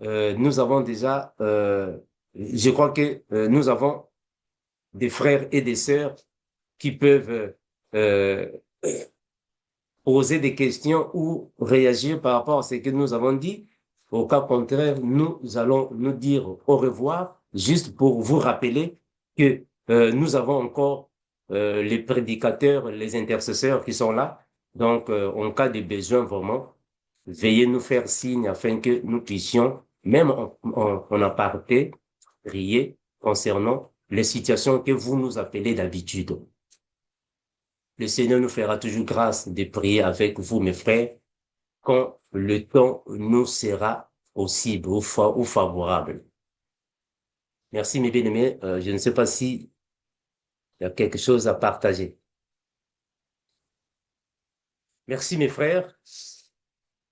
Nous avons déjà, je crois que nous avons des frères et des sœurs qui peuvent poser des questions ou réagir par rapport à ce que nous avons dit. Au cas contraire, nous allons nous dire au revoir, juste pour vous rappeler que nous avons encore les prédicateurs, les intercesseurs qui sont là. Donc, en cas de besoin, vraiment, veuillez nous faire signe afin que nous puissions, même en aparté, prier concernant les situations que vous nous appelez d'habitude. Le Seigneur nous fera toujours grâce de prier avec vous, mes frères, quand le temps nous sera possible ou favorable. Merci, mes bien-aimés. Je ne sais pas s'il y a quelque chose à partager. Merci, mes frères.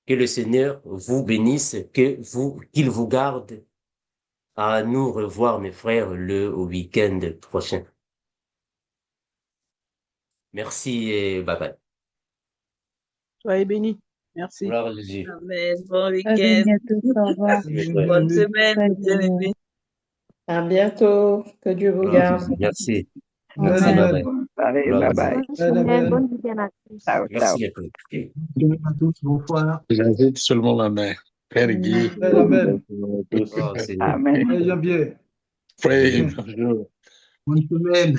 Que le Seigneur vous bénisse, qu'il vous garde. À nous revoir, mes frères, le week-end prochain. Merci et bye bye. Soyez bénis. Merci. Gloire à Jésus. Amen. Bon week-end. Bonne semaine. À bientôt. Que Dieu vous garde. Merci. Merci. Bye bye. bye. Bon week-end à tous. Merci. Bonne à tous. Bonsoir. J'invite seulement ma main. Père Guy. Amen. Amen. Frère, bonjour. Bonne semaine.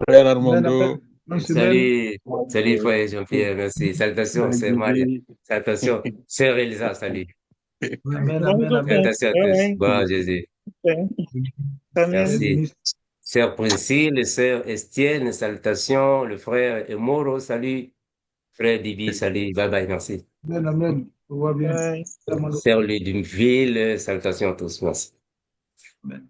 Frère Armando. Salut, salut frère Jean-Pierre, merci. Salutations, c'est Maria. Salutations, sœur Elisa, salut. Salutations à tous. Bon Jésus. Merci. Sœur Priscille, sœur Estienne, salutations. Le frère Emoro, salut. Frère Dibi, salut. Bye bye, merci. Amen. On voit bien. Sœur Ludiville, salutations à tous. Merci. Amen.